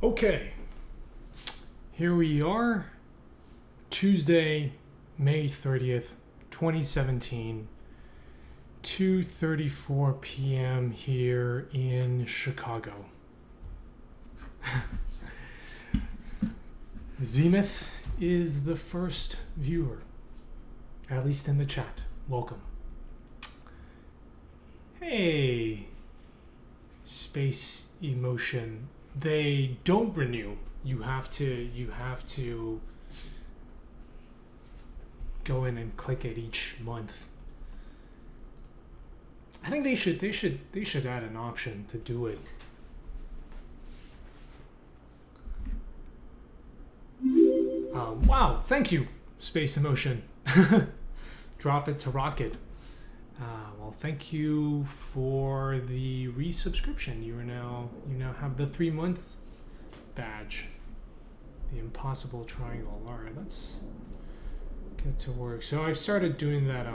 Okay, here we are, Tuesday, May 30th, 2017, 2:34 p.m. here in Chicago. Zenith is the first viewer, at least in the chat. Welcome. Hey, Space Emotion. They don't renew. You have to go in and click it each month. I think they should add an option to do it. Wow, thank you, Space Emotion. Drop it to rocket. Well, thank you for the resubscription. You now have the 3-month badge. The impossible triangle. All right, let's get to work. So I've started doing that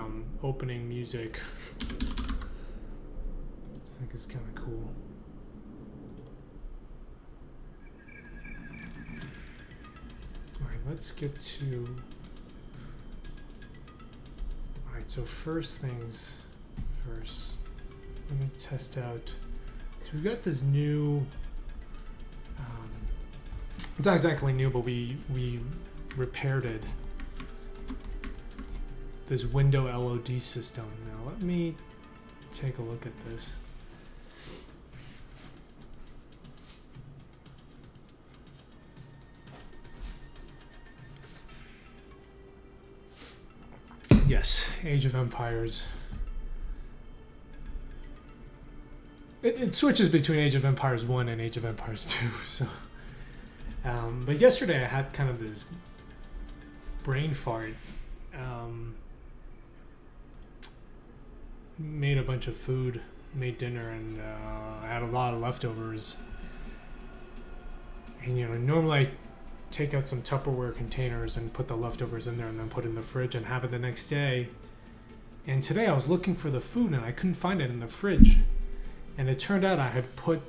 opening music. I think it's kind of cool. All right, let's get to. All right, so first things first. Let me test out. So we got this new. It's not exactly new, but we repaired it. This window LOD system. Now let me take a look at this. Yes, Age of Empires. It switches between Age of Empires 1 and Age of Empires 2, so. But yesterday I had kind of this brain fart. Made a bunch of food, made dinner, and I had a lot of leftovers. And normally I take out some Tupperware containers and put the leftovers in there and then put it in the fridge and have it the next day. And today I was looking for the food and I couldn't find it in the fridge. And it turned out I had put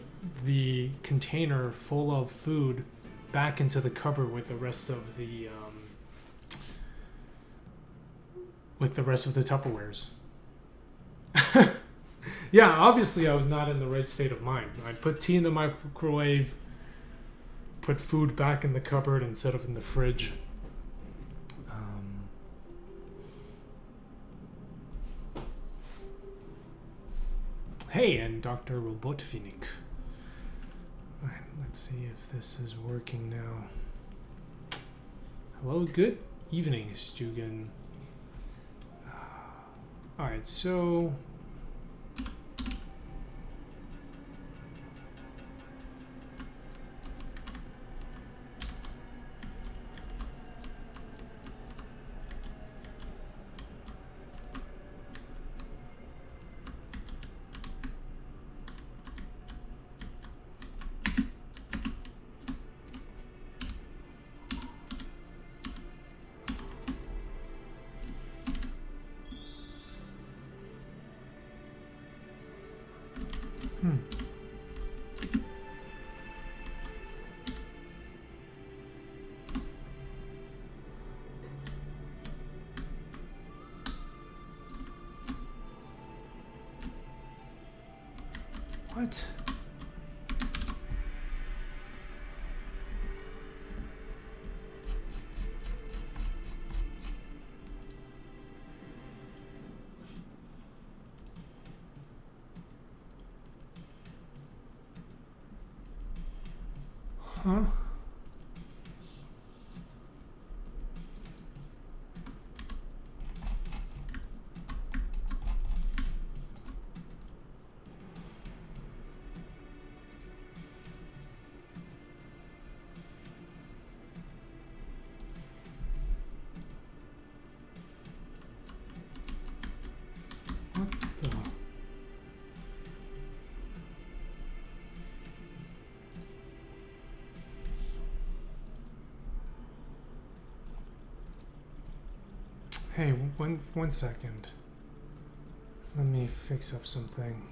the container full of food back into the cupboard with the rest of the Tupperwares. Yeah, obviously I was not in the right state of mind. I put tea in the microwave, put food back in the cupboard instead of in the fridge. Hey, and Dr. Robotvinik. Alright, let's see if this is working now. Hello, good evening, Stugan. Alright, so... What? Huh? Hey, one second. Let me fix up something.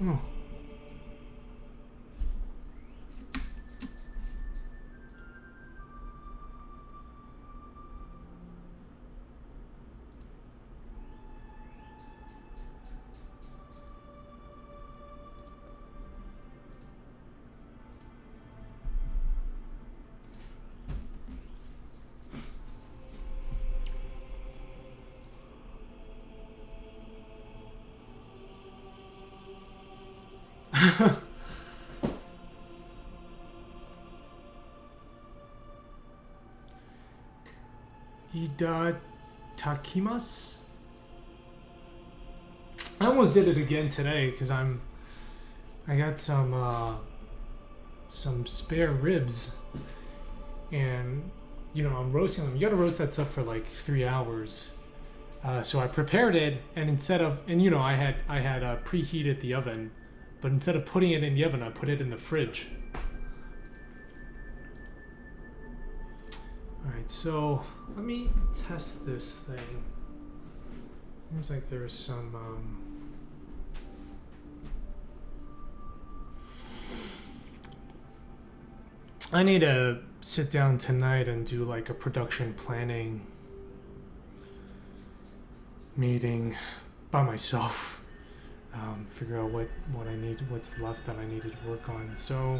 Oh. Ida Takimas? I almost did it again today because I got some spare ribs, and you know, I'm roasting them. You gotta roast that stuff for like 3 hours. So I prepared it, and you know, I had preheated the oven, but instead of putting it in the oven, I put it in the fridge. All right, so let me test this thing. Seems like there's some. I need to sit down tonight and do like a production planning meeting by myself. Figure out what I need, what's left that I needed to work on. So,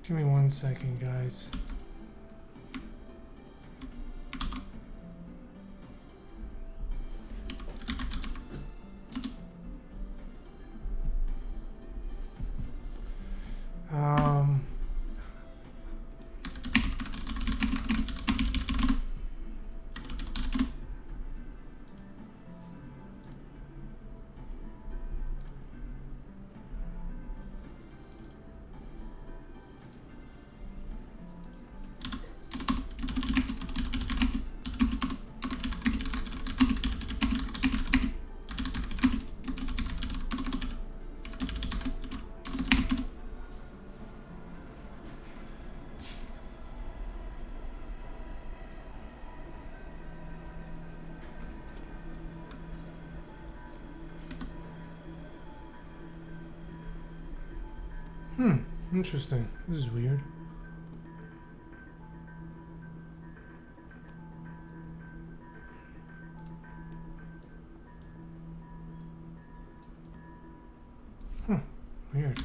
give me 1 second, guys. Interesting. This is weird. Weird.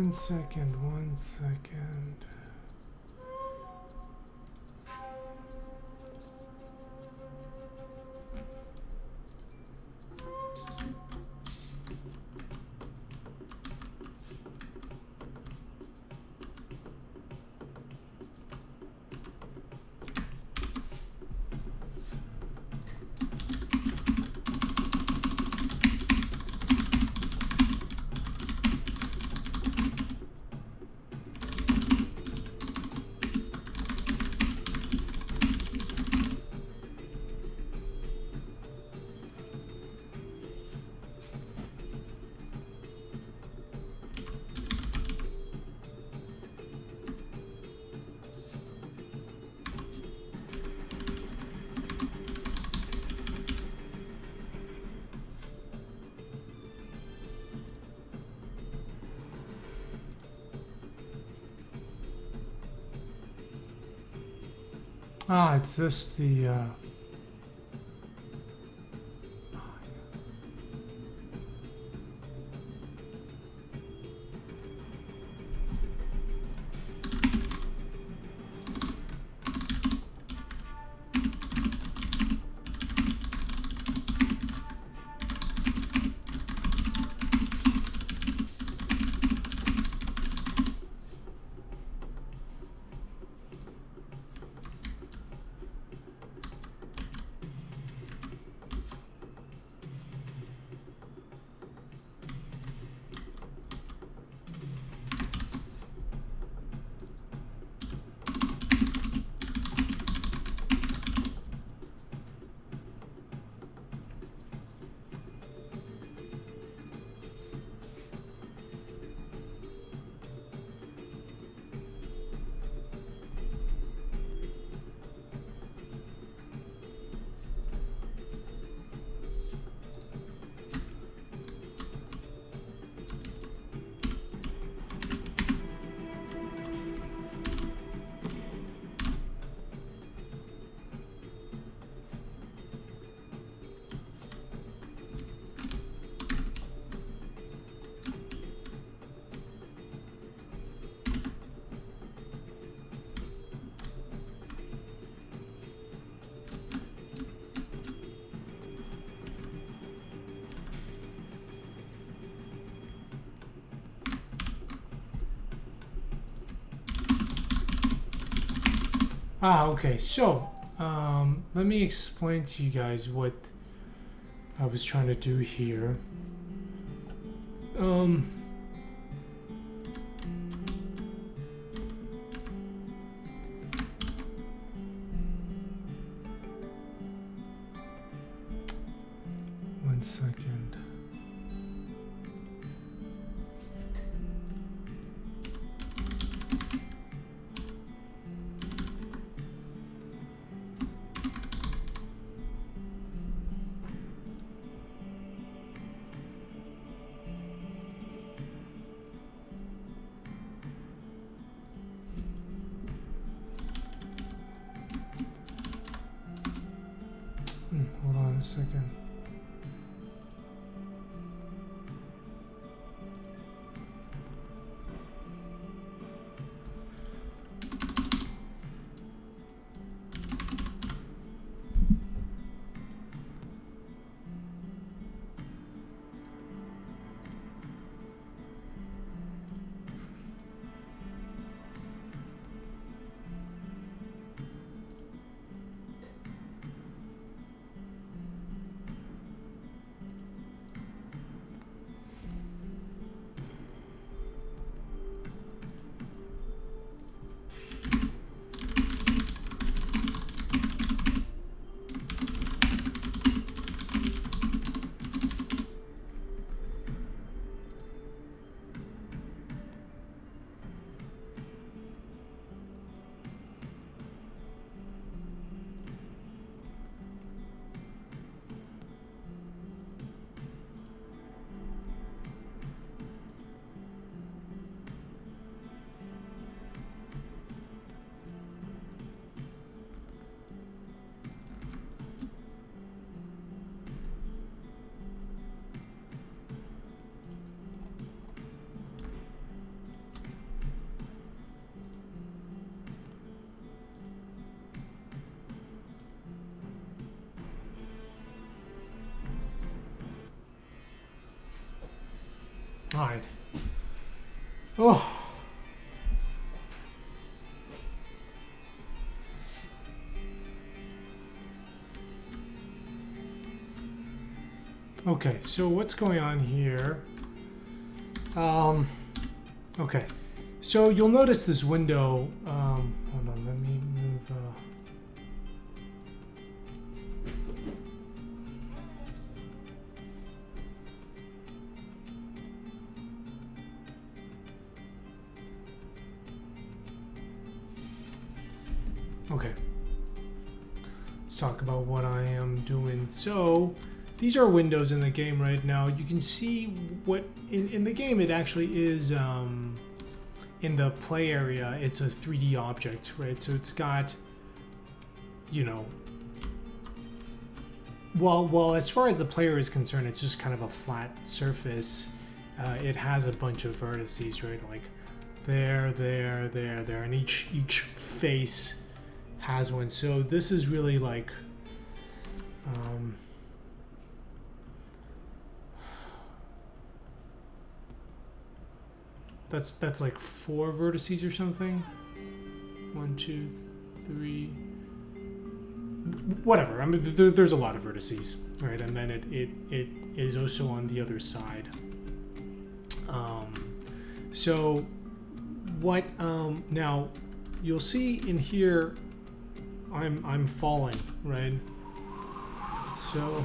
One second, one second. Ah, it's just the okay. So, let me explain to you guys what I was trying to do here. One second. Hold on a second. All right. Oh. Okay, so what's going on here? Okay, so you'll notice this window. Hold on, let me move. Okay, let's talk about what I am doing. So these are windows in the game right now. You can see what in the game it actually is. In the play area, it's a 3D object, right? So it's got, you know, well, as far as the player is concerned, it's just kind of a flat surface. It has a bunch of vertices, right? Like there, and each face has one. So this is really like that's like 4 vertices or something. 1, 2, 3, whatever. I mean, there's a lot of vertices, right? And then it is also on the other side. So what now you'll see in here, I'm falling, right? So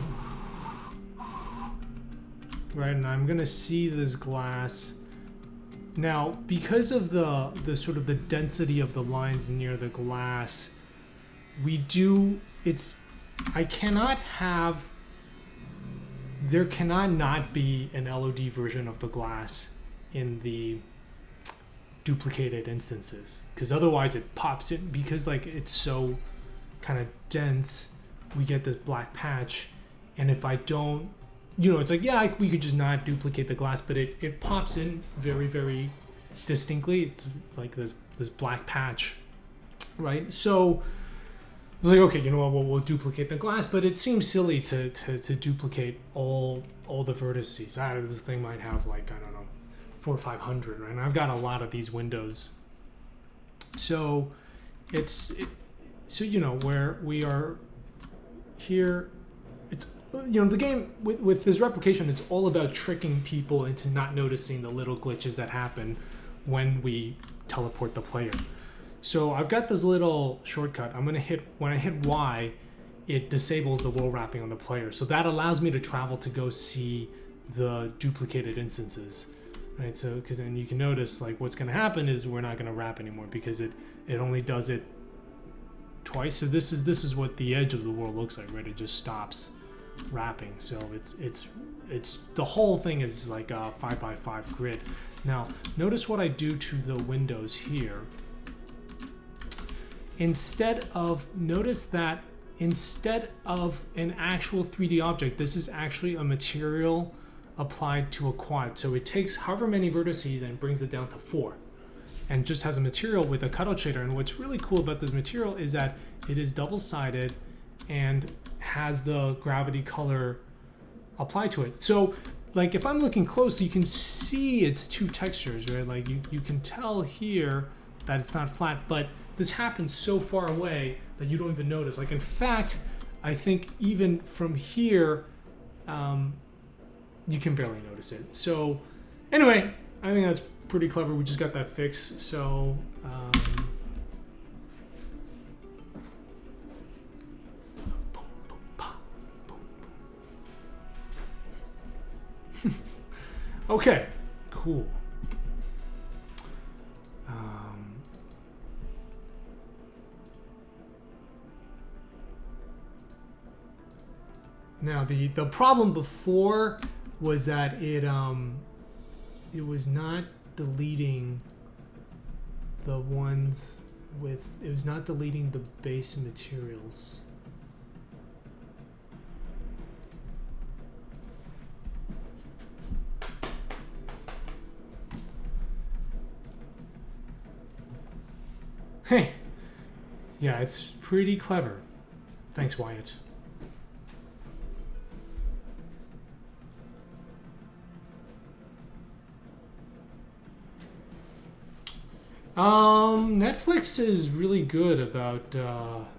right, and I'm gonna see this glass. Now, because of the sort of the density of the lines near the glass, I cannot have, there cannot not be an LOD version of the glass in the duplicated instances, because otherwise it pops in, because like it's so kind of dense, we get this black patch, and if I don't, you know, it's like, yeah, we could just not duplicate the glass, but it pops in very, very distinctly. It's like this black patch, right? So I was like, okay, you know what, we'll duplicate the glass, but it seems silly to duplicate all the vertices. This thing might have like, I don't know, 400 or 500, right? And I've got a lot of these windows. So so, you know, where we are here, it's, you know, the game with this replication, it's all about tricking people into not noticing the little glitches that happen when we teleport the player. So I've got this little shortcut. I'm gonna when I hit Y, it disables the wool wrapping on the player. So that allows me to travel to go see the duplicated instances, right? So because then you can notice like what's gonna happen is we're not gonna wrap anymore because it only does it twice. So this is what the edge of the world looks like, right? It just stops wrapping. So it's the whole thing is like a 5x5 grid. Now notice what I do to the windows here. Instead of an actual 3D object, this is actually a material applied to a quad. So it takes however many vertices and brings it down to 4, and just has a material with a cutout shader. And what's really cool about this material is that it is double-sided and has the gravity color applied to it. So like if I'm looking closely, you can see it's 2 textures, right? Like you can tell here that it's not flat, but this happens so far away that you don't even notice. Like in fact, I think even from here, you can barely notice it. So anyway, I think that's pretty clever. We just got that fixed. So okay, cool. Now the problem before was that it was not deleting the ones with, it was not deleting the base materials. Hey, yeah, it's pretty clever. Thanks, Wyatt. Netflix is really good about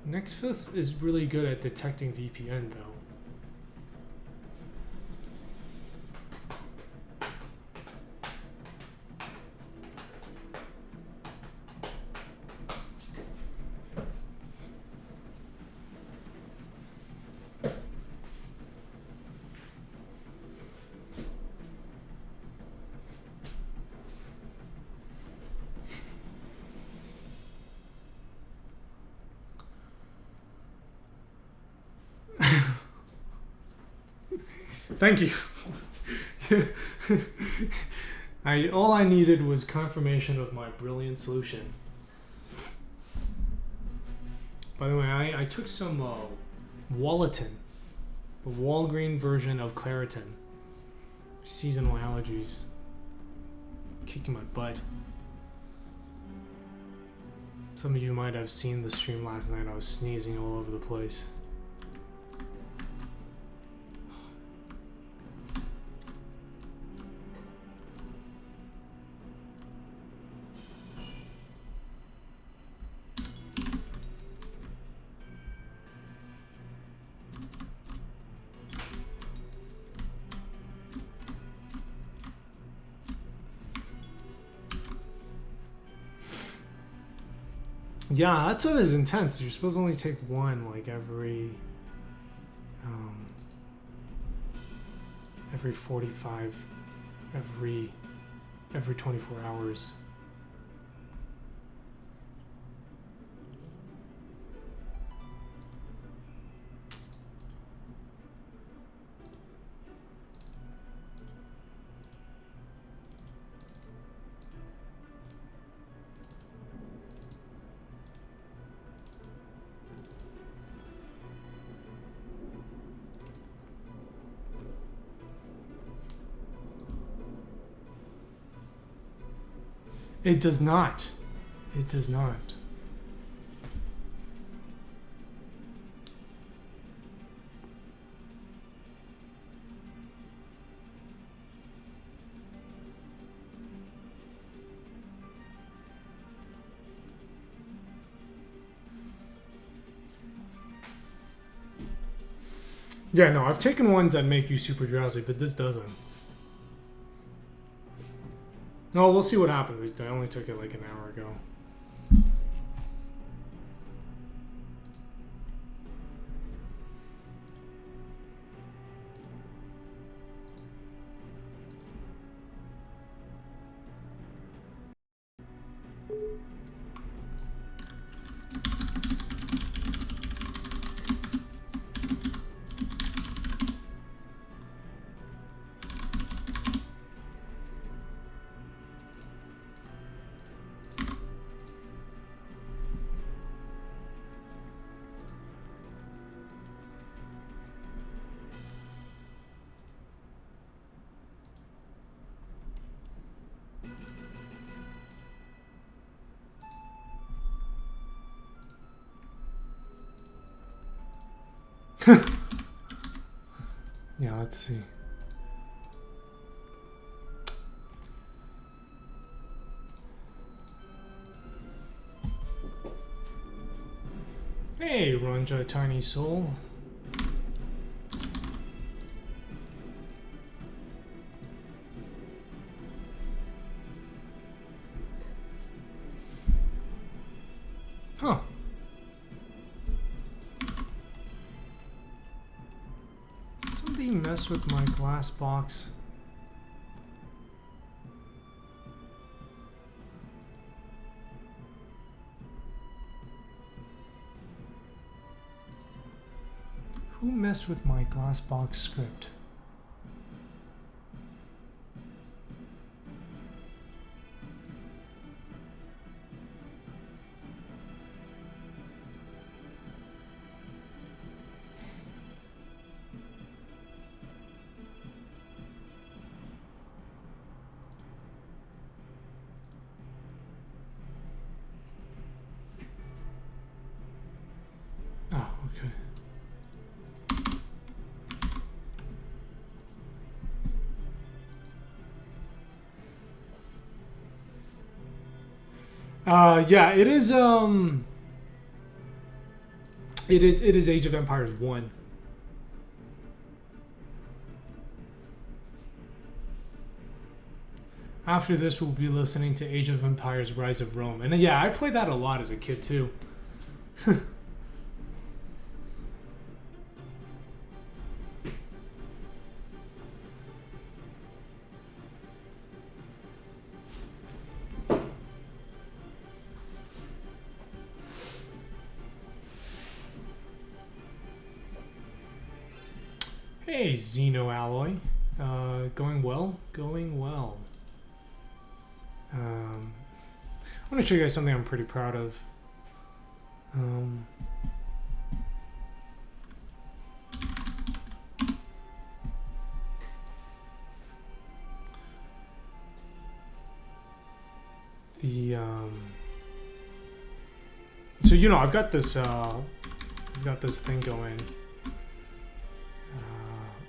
Netflix is really good at detecting VPN though. Thank you. All I needed was confirmation of my brilliant solution. By the way, I took some Wallaton, the Walgreen version of Claritin. Seasonal allergies kicking my butt. Some of you might have seen the stream last night. I was sneezing all over the place. Yeah, that stuff is intense. You're supposed to only take one like every 45, every 24 hours. It does not. It does not. Yeah, no, I've taken ones that make you super drowsy, but this doesn't. No, we'll see what happens. I only took it like an hour ago. Yeah, let's see. Hey, Ranja Tiny Soul. Huh. Somebody mess with my glass box. Who messed with my glass box script? Oh, okay. Yeah, it is. It is Age of Empires 1. After this, we'll be listening to Age of Empires: Rise of Rome, and yeah, I played that a lot as a kid too. Hey, Xeno Alloy. Going well? Going well. I want to show you guys something I'm pretty proud of. So I've got this thing going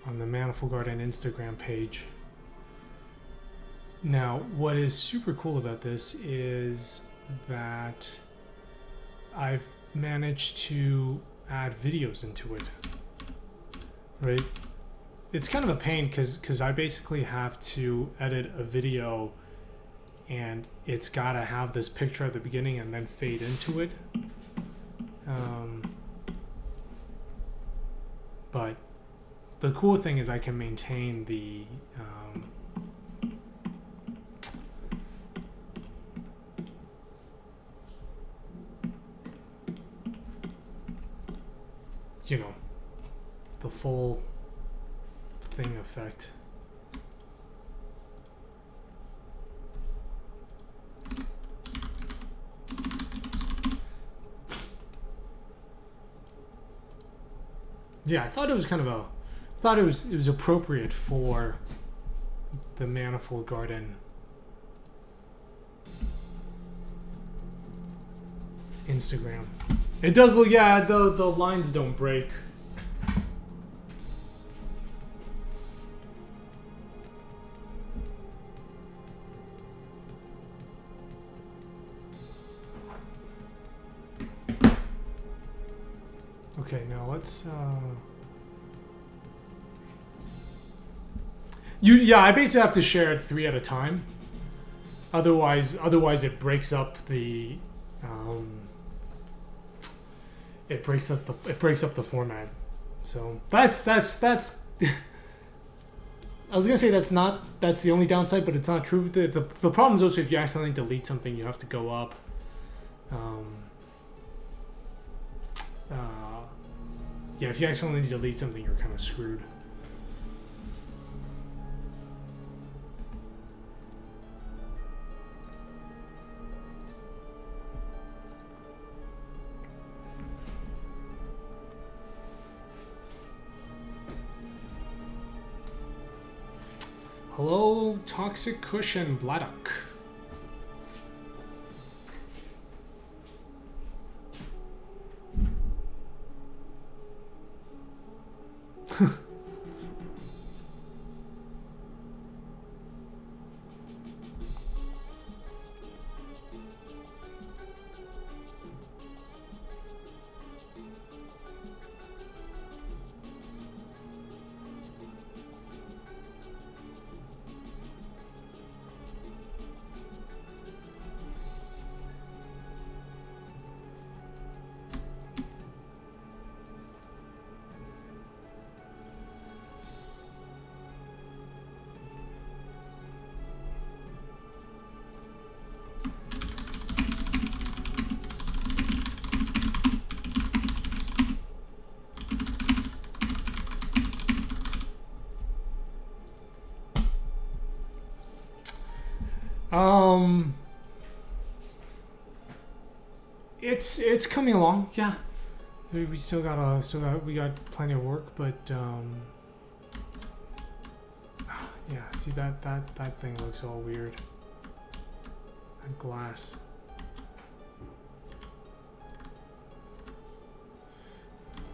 on the Manifold Garden Instagram page. Now, what is super cool about this is that I've managed to add videos into it, right? It's kind of a pain because I basically have to edit a video and it's got to have this picture at the beginning and then fade into it. But the cool thing is I can maintain the the full thing effect. Yeah, I thought it was it was appropriate for the Manifold Garden Instagram. It does look, yeah, the lines don't break. Okay, now let's I basically have to share it 3 at a time. Otherwise it breaks up the it breaks up the format. So that's I was gonna say that's the only downside, but it's not true. The problem is also if you accidentally delete something, you have to go up. Yeah, if you accidentally delete something, you're kind of screwed. Hello, Toxic Cushion Bladdock. It's coming along, yeah. We we got plenty of work, but yeah. See that thing looks all weird. That glass.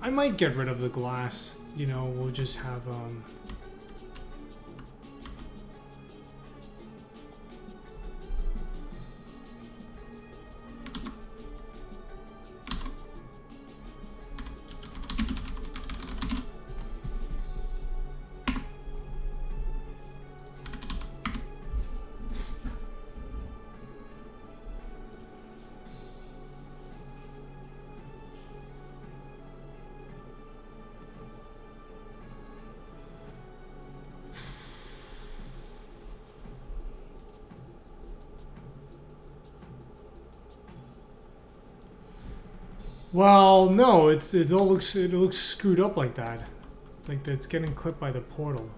I might get rid of the glass. We'll just have Well, no, it looks screwed up like that. Like it's getting clipped by the portal.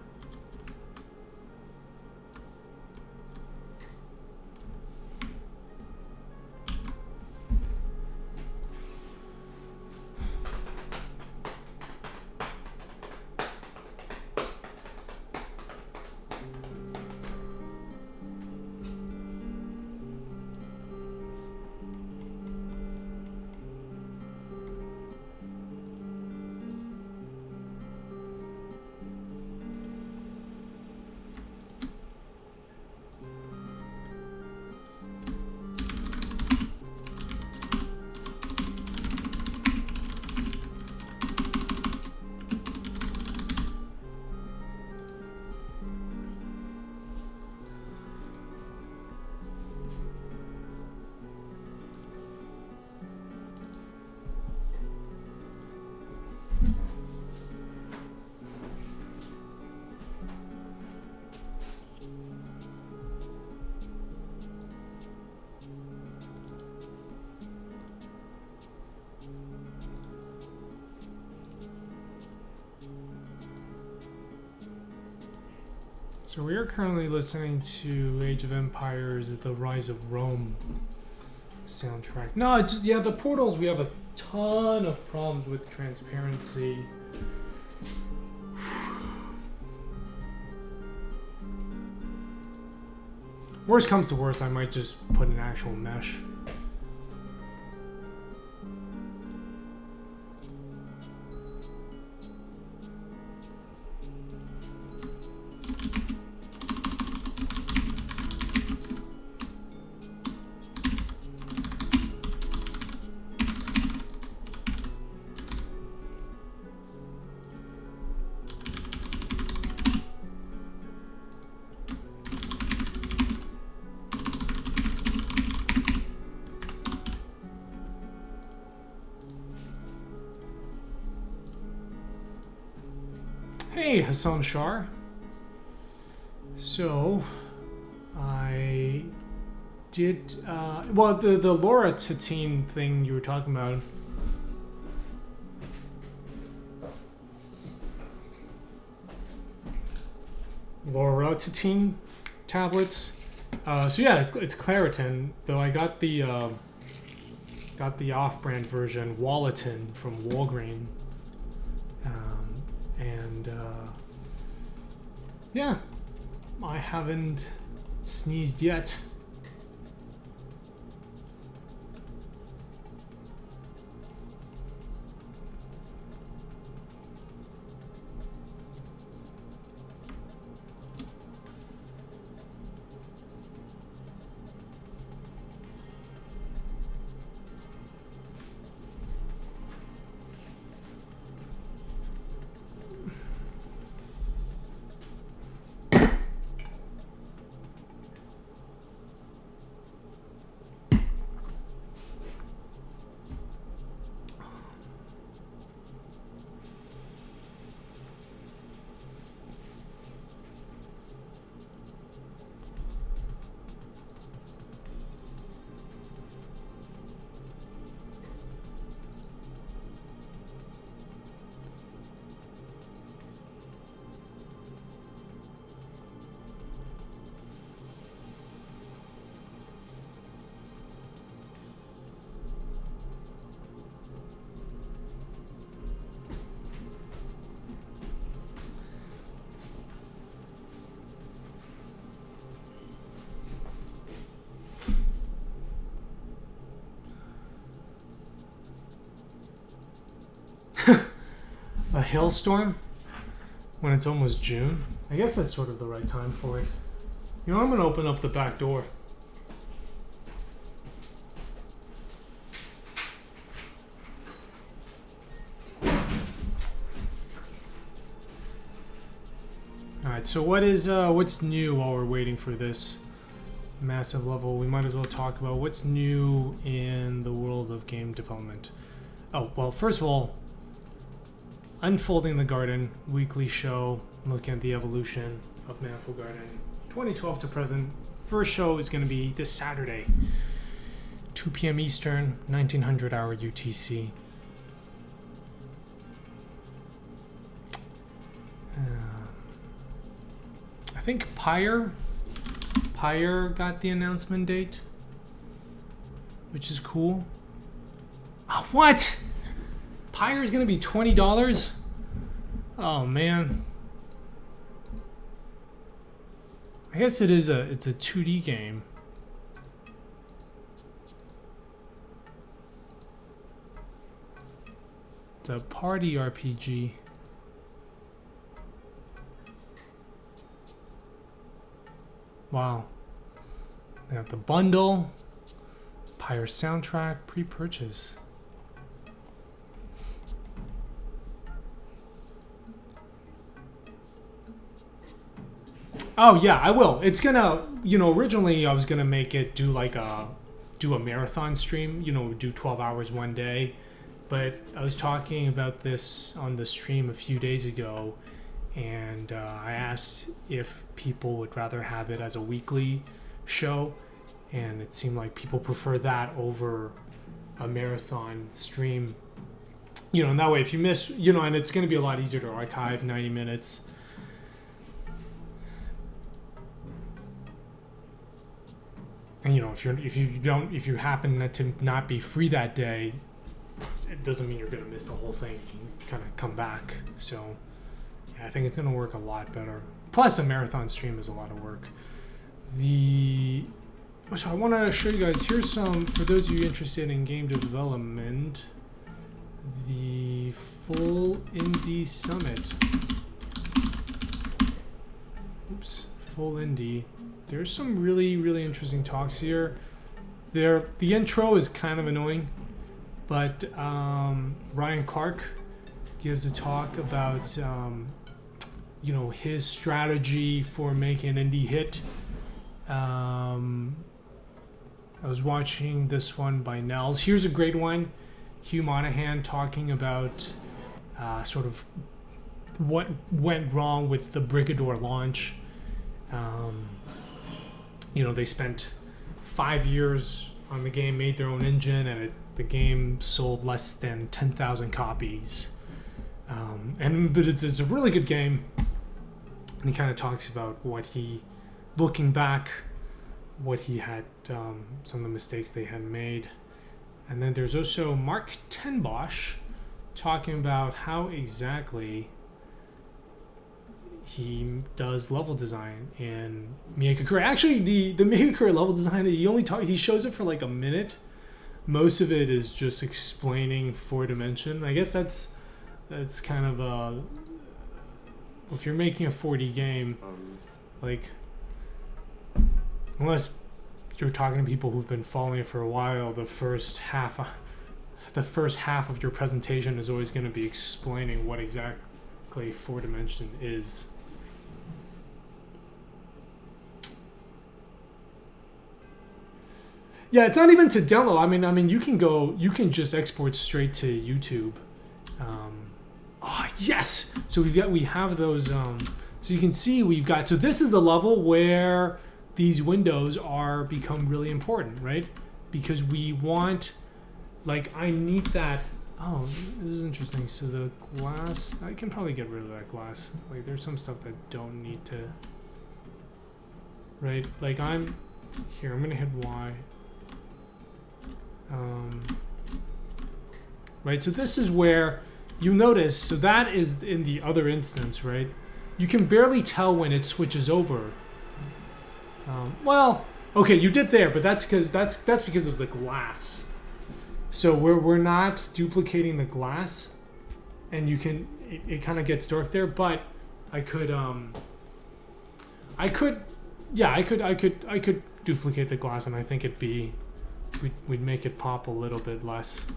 So we are currently listening to Age of Empires: The Rise of Rome soundtrack. No, it's just, yeah, the portals, we have a ton of problems with transparency. Worst comes to worst, I might just put an actual mesh. Hey, Hassan Shar. So, I did, well, the Laura Tatine thing you were talking about. Laura Tatine tablets. So yeah, it's Claritin, though I got the off-brand version, Wallatin from Walgreen. Yeah, I haven't sneezed yet. A hailstorm when it's almost June. I guess that's sort of the right time for it. You know, I'm gonna open up the back door. Alright, so what's new while we're waiting for this massive level? We might as well talk about what's new in the world of game development. Oh, well, first of all, Unfolding the Garden weekly show looking at the evolution of Manifold Garden 2012 to present. First show is going to be this Saturday, 2 p.m. Eastern, 1900 hour UTC. think Pyre got the announcement date, which is cool. Oh, what? Pyre is gonna be $20? Oh man. I guess it's a 2D game. It's a party RPG. Wow. They have the bundle, Pyre soundtrack, pre-purchase. Oh yeah, I will. It's gonna, originally I was gonna make it do a marathon stream, do 12 hours one day. But I was talking about this on the stream a few days ago, and I asked if people would rather have it as a weekly show, and it seemed like people prefer that over a marathon stream. And that way if you miss, and it's going to be a lot easier to archive 90 minutes. And if you happen to not be free that day, it doesn't mean you're going to miss the whole thing. You can kind of come back. So, yeah, I think it's going to work a lot better. Plus, a marathon stream is a lot of work. So I want to show you guys, here's some, for those of you interested in game development, the full Indie Summit. Oops, full Indie. There's some really, really interesting talks here. The intro is kind of annoying. But Ryan Clark gives a talk about, his strategy for making an indie hit. I was watching this one by Nels. Here's a great one. Hugh Monahan talking about sort of what went wrong with the Brigador launch. They spent 5 years on the game, made their own engine, and the game sold less than 10,000 copies. But it's a really good game. And he kind of talks about looking back, what he had, some of the mistakes they had made. And then there's also Mark Tenbosch talking about how exactly he does level design in Miyakakure. Actually, the Miyakakure level design, he shows it for like a minute. Most of it is just explaining 4Dimension. I guess that's kind of if you're making a 4D game, like, unless you're talking to people who've been following it for a while, the first half of your presentation is always going to be explaining what exactly 4Dimension is. Yeah, it's not even to download. I mean, you can just export straight to YouTube. Yes. So we have those. So you can see we've got. So this is the level where these windows become really important, right? Because we want, I need that. Oh, this is interesting. So the glass, I can probably get rid of that glass. There's some stuff that don't need to. Right. I'm gonna hit Y. Right, so this is where you notice, so that is in the other instance, right? You can barely tell when it switches over. Okay, you did there, but that's because of the glass. So we're not duplicating the glass, and it kind of gets dark there, but I could duplicate the glass, and I think we'd make it pop a little bit less.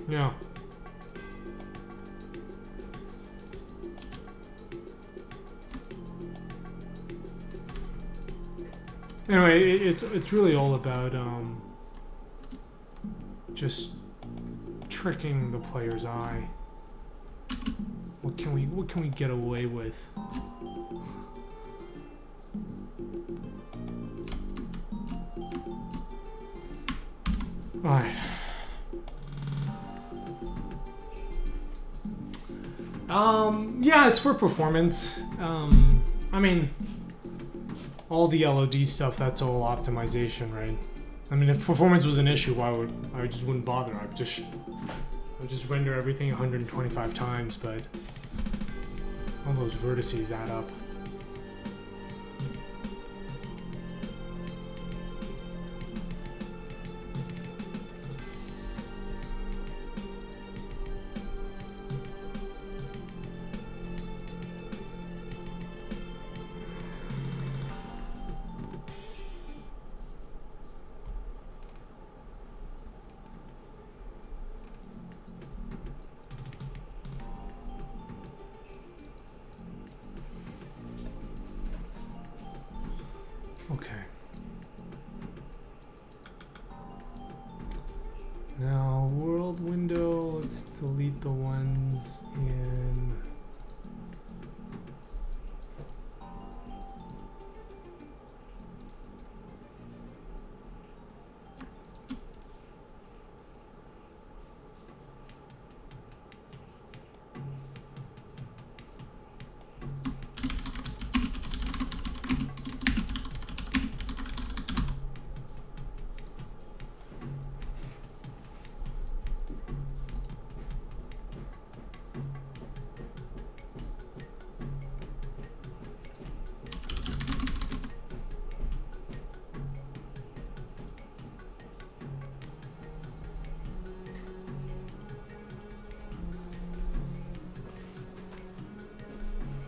Yeah. Anyway, it's really all about just tricking the player's eye. What can we get away with? Alright. Yeah, it's for performance. I mean, all the LOD stuff, that's all optimization, right? I mean, if performance was an issue, I just wouldn't bother. I'd just render everything 125 times, but all those vertices add up. Okay. Now, world window, let's delete the ones in...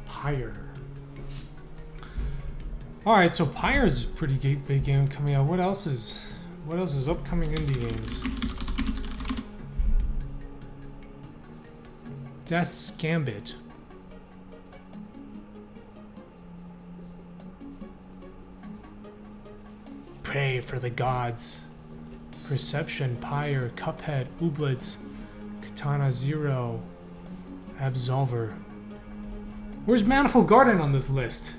Pyre. All right, so Pyre is a pretty big game coming out. What else is upcoming indie games? Death's Gambit. Pray for the Gods. Perception, Pyre, Cuphead, Ooblets, Katana Zero, Absolver. Where's Manifold Garden on this list?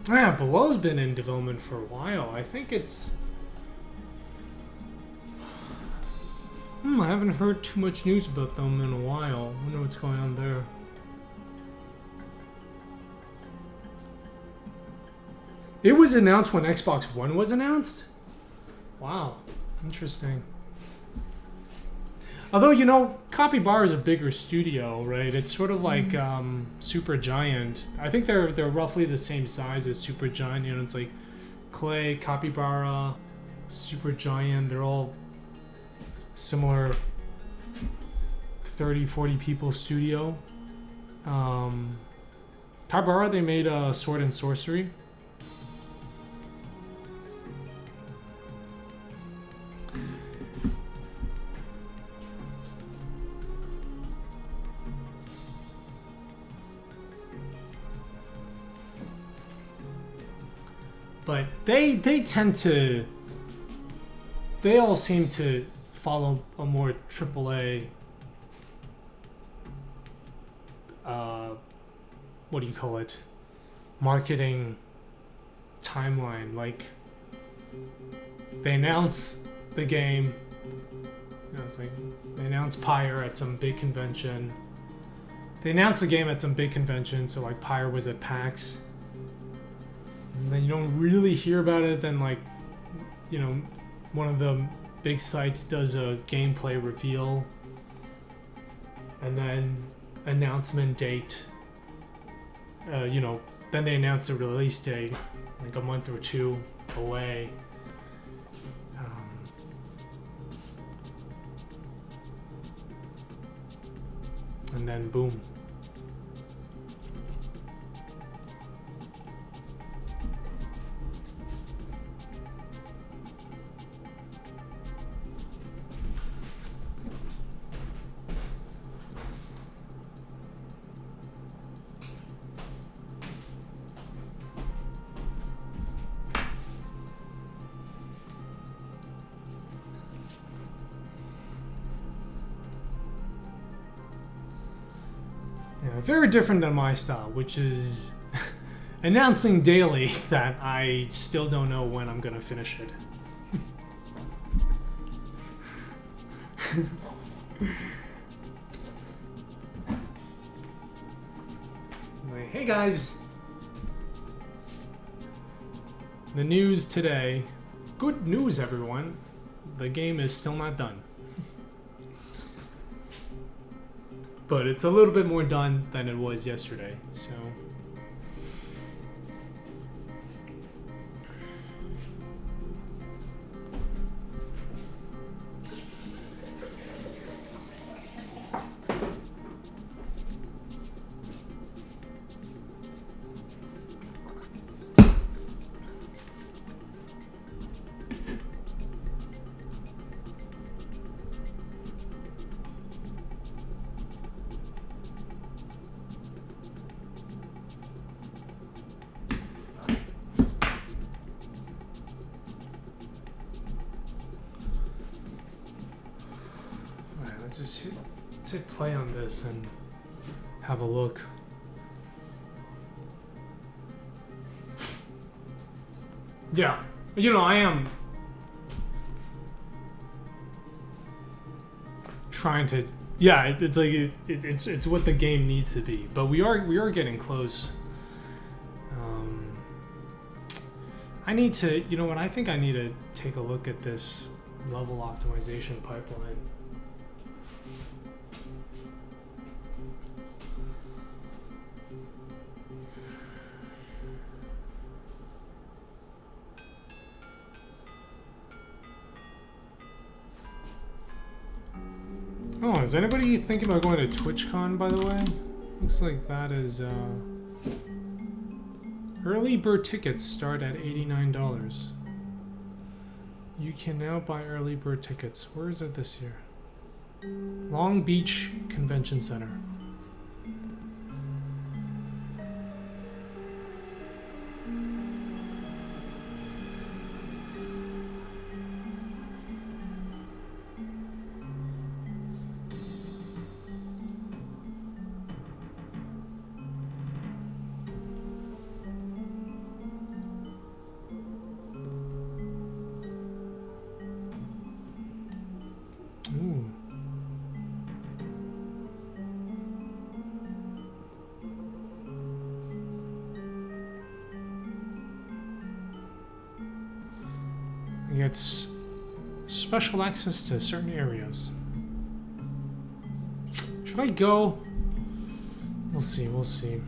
Yeah, Below's been in development for a while. I think it's... I haven't heard too much news about them in a while. I wonder what's going on there. It was announced when Xbox One was announced? Wow, interesting. Although, you know, Capybara is a bigger studio, right? It's sort of like Supergiant. I think they're roughly the same size as Supergiant. You know, it's like Clay, Capybara, Supergiant. They're all similar 30, 40 people studio. Capybara, they made Sword and Sorcery. But they tend to... They all seem to follow a more AAA... what do you call it? Marketing timeline. Like, they announce the game. You know, it's like they announce Pyre at some big convention. They announced the game at some big convention, so like Pyre was at PAX. And then you don't really hear about it, then like, you know, one of the big sites does a gameplay reveal. And then announcement date. you know, then they announced the release date like a month or two away. And then boom. Very different than my style, which is announcing daily that I still don't know when I'm gonna finish it. Like, hey guys, the news today. Good news, everyone. The game is still not done. But it's a little bit more done than it was yesterday, so... Let's hit play on this and have a look. Yeah, you know, I am trying to. Yeah, it's like it's what the game needs to be, but we are getting close. I need to, you know what? I think I need to take a look at this level optimization pipeline. Oh, is anybody thinking about going to TwitchCon, by the way? Looks like that is, early bird tickets start at $89. You can now buy early bird tickets. Where is it this year? Long Beach Convention Center. It's special access to certain areas. Should I go? We'll see, we'll see.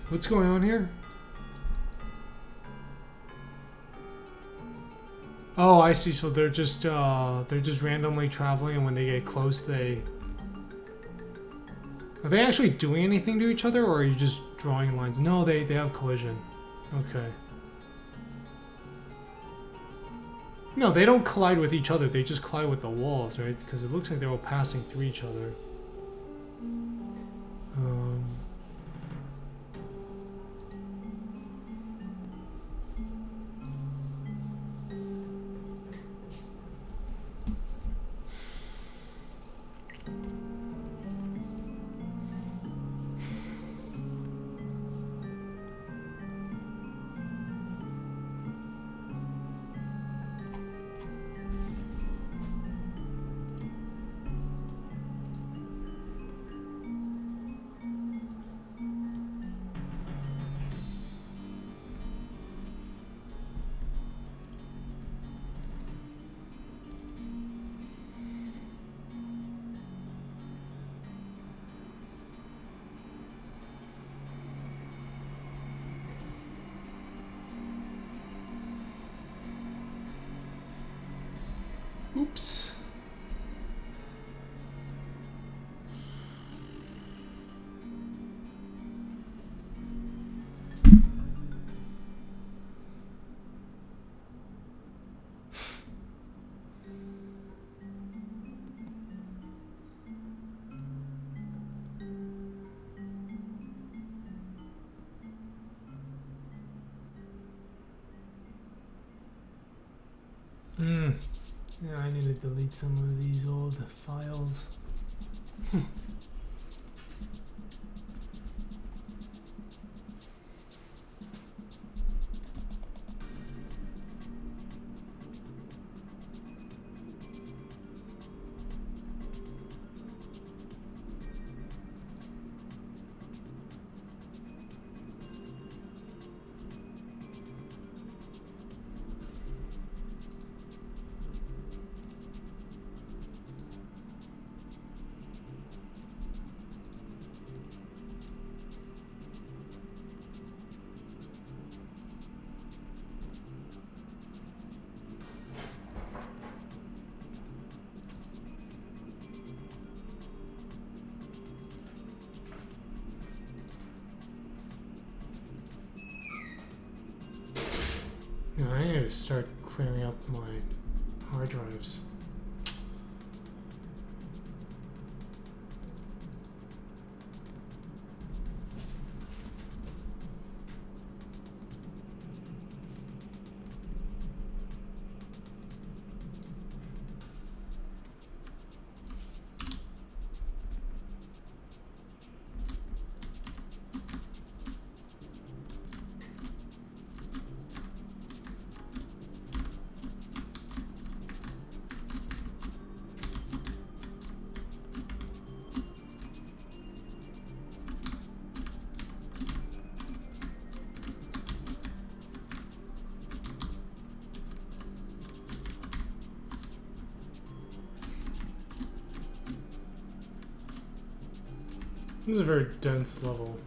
What's going on here? Oh, I see. So they're just randomly traveling, and when they get close, are they actually doing anything to each other, or are you just drawing lines? No, they have collision. Okay. No, they don't collide with each other. They just collide with the walls, right? Because it looks like they're all passing through each other. Yeah, I need to delete some of these old files. I need to start clearing up my hard drives. This is a very dense level.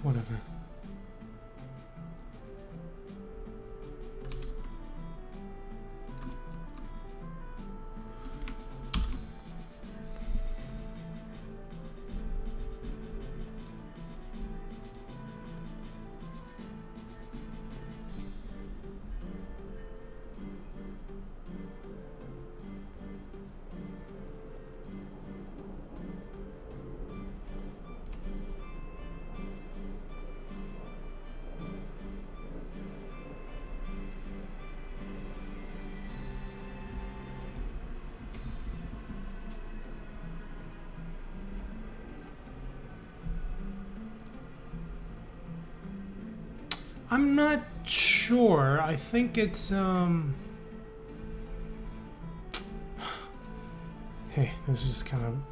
Whatever. I'm not sure. I think it's hey, this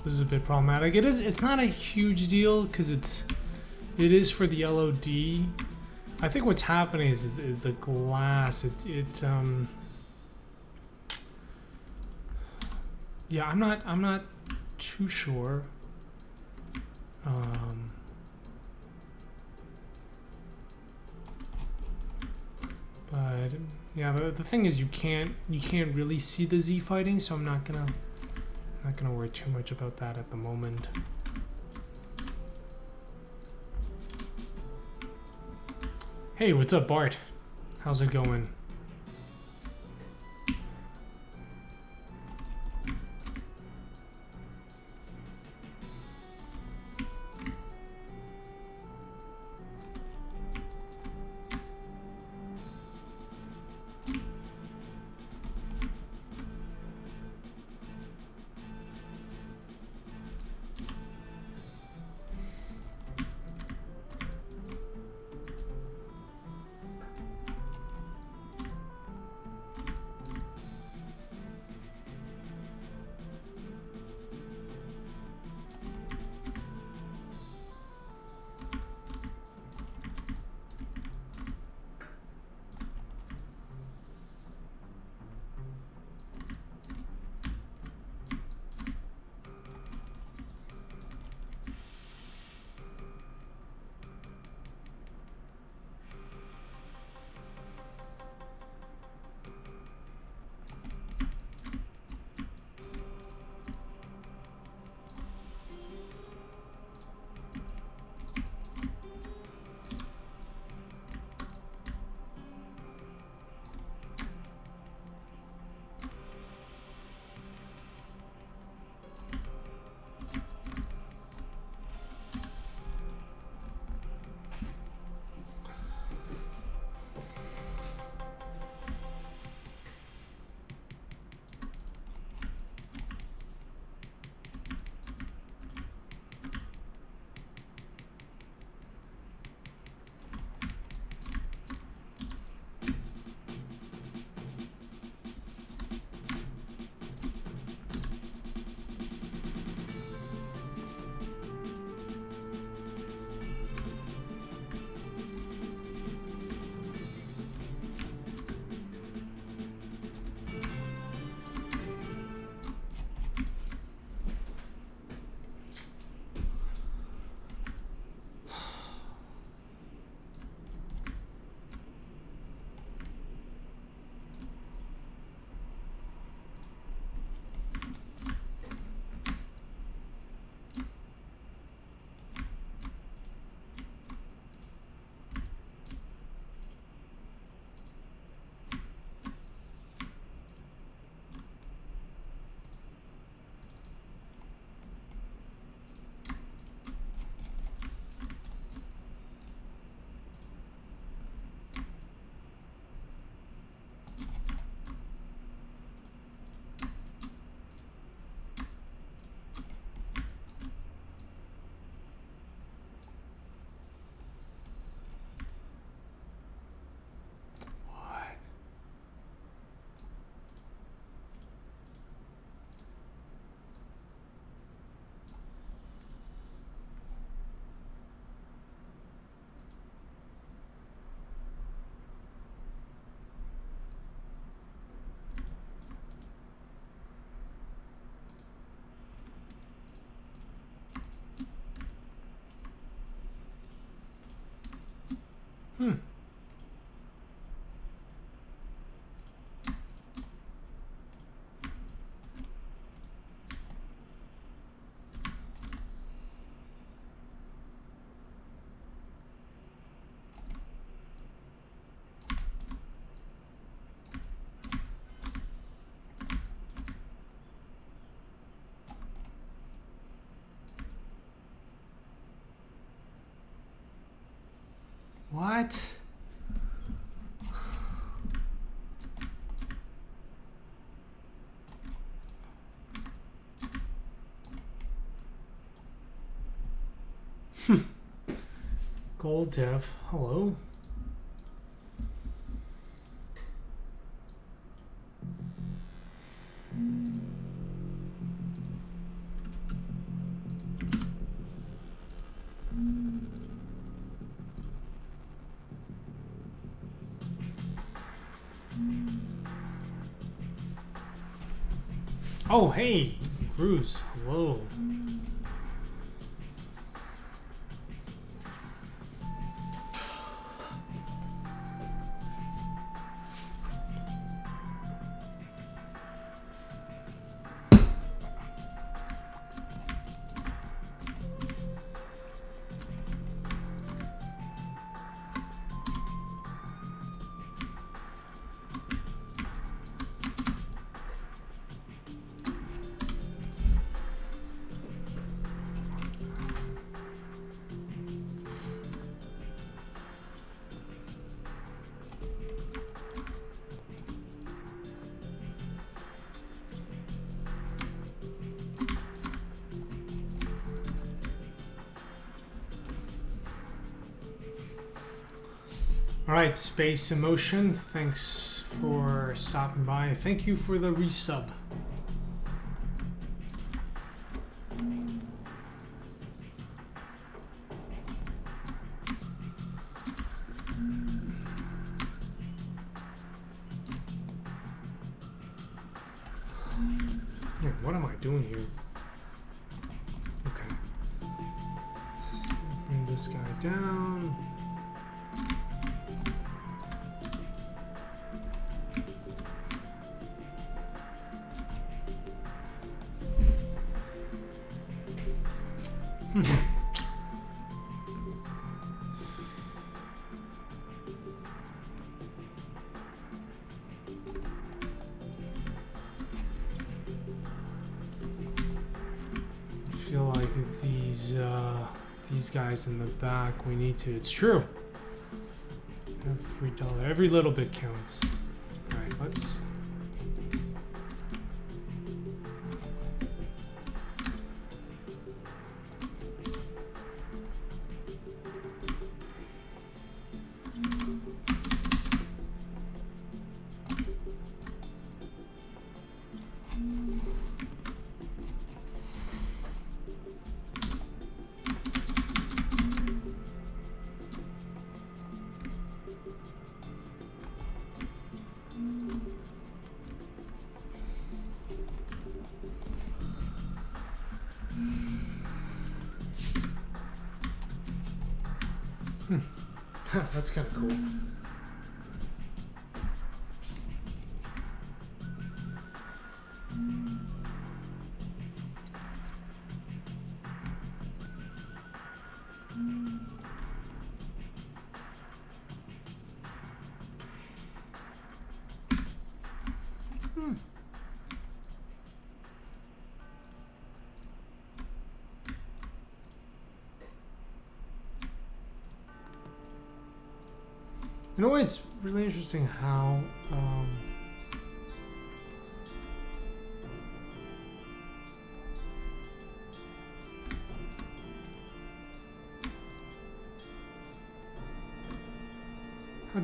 is a bit problematic. It's not a huge deal because it is for the LOD. I think what's happening is the glass. Yeah, I'm not too sure. But yeah, the thing is you can't really see the Z fighting, so I'm not gonna worry too much about that at the moment. Hey, what's up, Bart? How's it going? What? Gold Dev, hello. Oh, hey, Cruz, hello. All right, Space Emotion, thanks for stopping by. Thank you for the resub. Yeah, what am I doing here? Okay. Let's bring this guy down. I feel like these guys in the back, we need to. It's true. Every dollar, every little bit counts. All right, let's. That's kind of cool. You know, it's really interesting how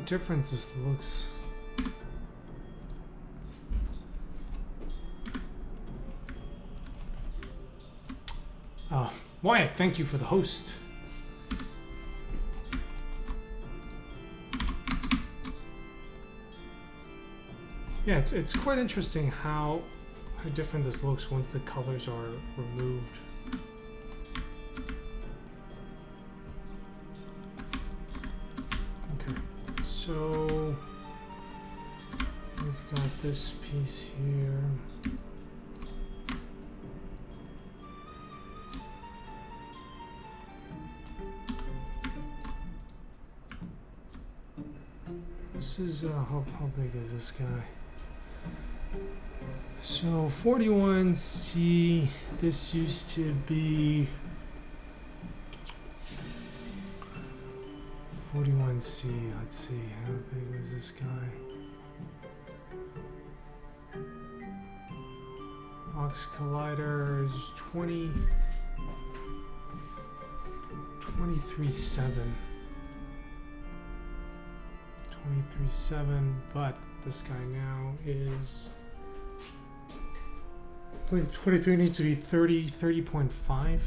different this looks. Wyatt, thank you for the host. Yeah, it's quite interesting how different this looks once the colors are removed. Okay, so we've got this piece here. This is how big is this guy? So 41C, this used to be 41C, let's see, how big was this guy? Box Collider is 23.7. 23.7, but this guy now is, I believe 23 needs to be 30.5.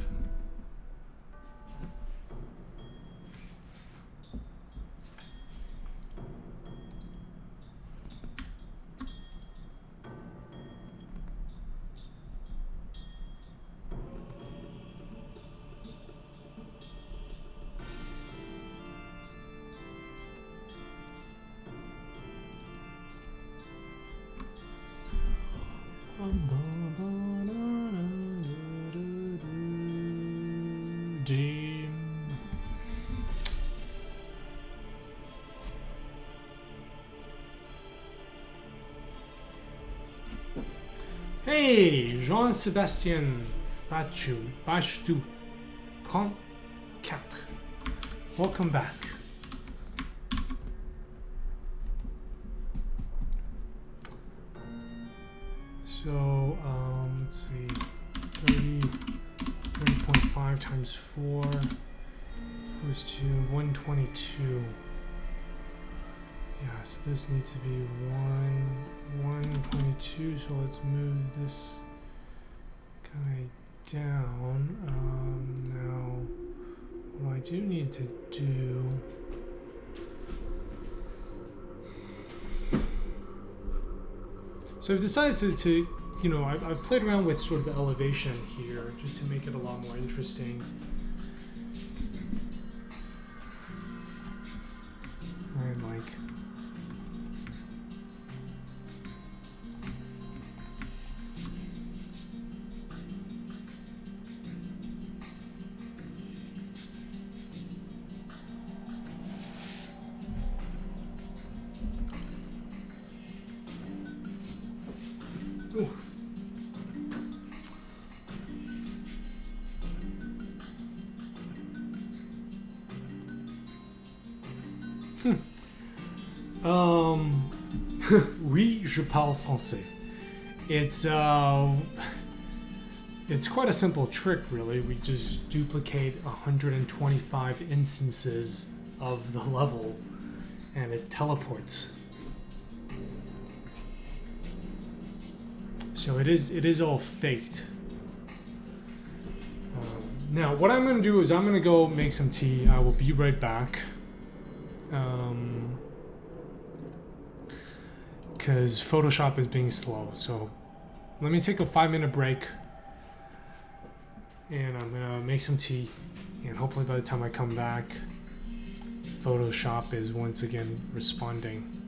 Hey, Jean-Sébastien Bachtu, 34. Welcome back. So, let's see, 30.5 times 4 goes to 122. Yeah, so this needs to be 122, so let's move this guy down. Now, what I do need to do, so I've decided to you know, I've played around with sort of elevation here just to make it a lot more interesting. Right, like, ooh. Oui, je parle français. It's quite a simple trick, really. We just duplicate 125 instances of the level, and it teleports. So it is all faked. Now, what I'm going to do is I'm going to go make some tea. I will be right back. Because Photoshop is being slow. So let me take a 5-minute break. And I'm going to make some tea. And hopefully by the time I come back, Photoshop is once again responding.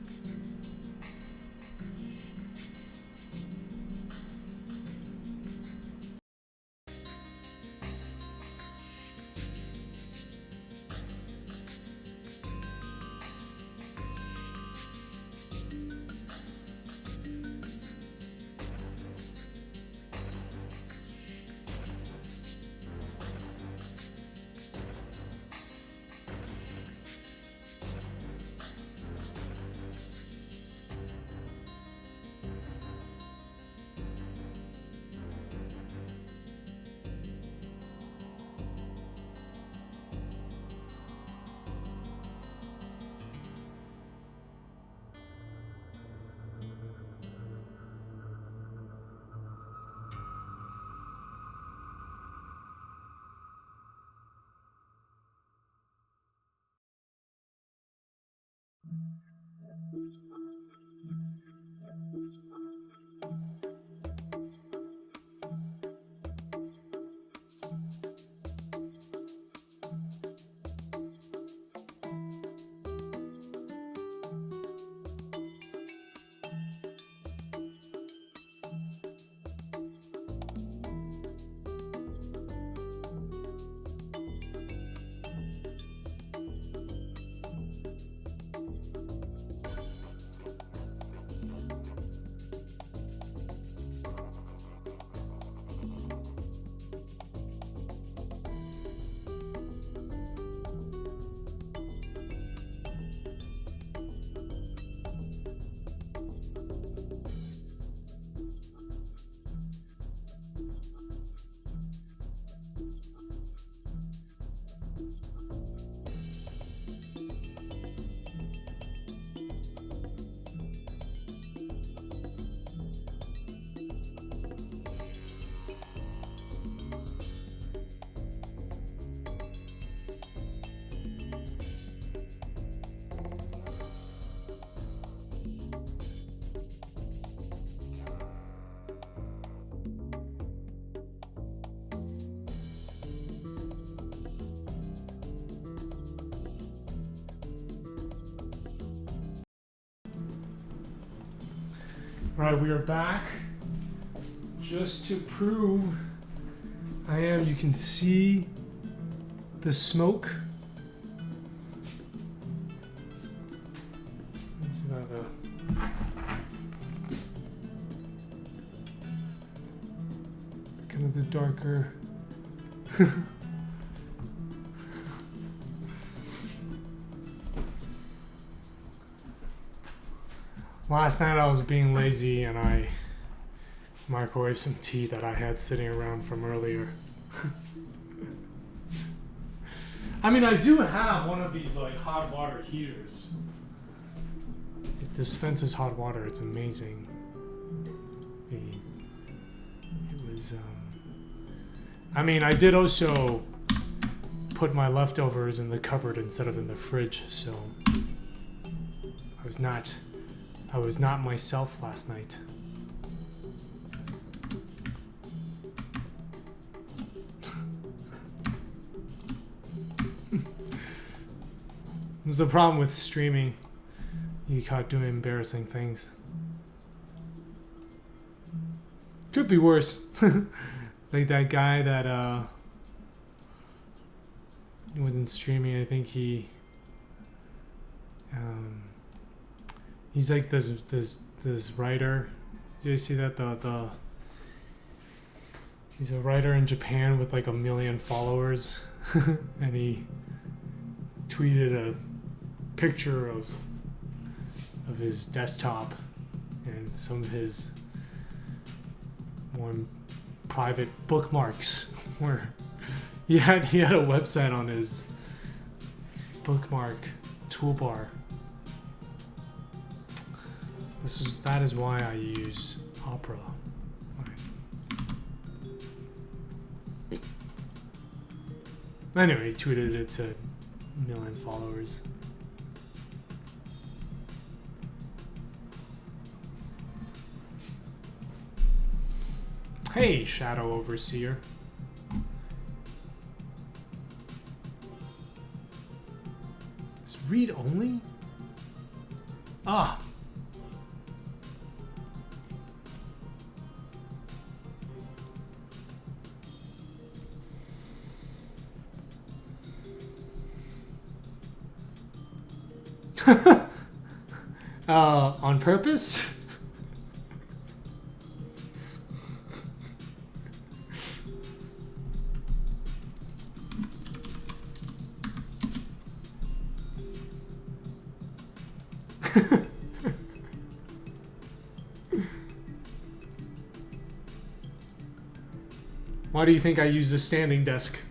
Right, we are back. Just to prove I am, you can see the smoke. It's about kind of the darker. Last night I was being lazy and I microwaved some tea that I had sitting around from earlier. I mean, I do have one of these like hot water heaters. It dispenses hot water. It's amazing. It was. I mean, I did also put my leftovers in the cupboard instead of in the fridge, so I was not myself last night. This is the problem with streaming. You caught doing embarrassing things. Could be worse. Like that guy that wasn't streaming. I think he's like this writer. Did you see that he's a writer in Japan with like 1 million followers, and he tweeted a picture of his desktop and some of his more private bookmarks where he had a website on his bookmark toolbar. That is why I use Opera. Right. Anyway, he tweeted it to 1 million followers. Hey, Shadow Overseer. Is read only? Ah. On purpose? Why do you think I use a standing desk?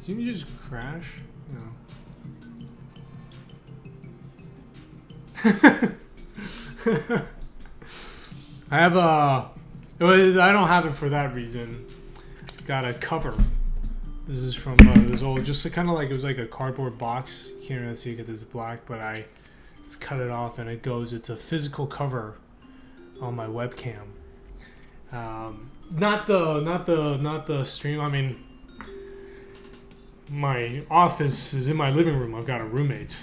Didn't you just crash? No. I have I don't have it for that reason. Got a cover. This is from this old, just kind of like, it was like a cardboard box. You can't really see it because it's black, but I cut it off and it goes, it's a physical cover on my webcam. Not the stream. I mean, my office is in my living room. I've got a roommate.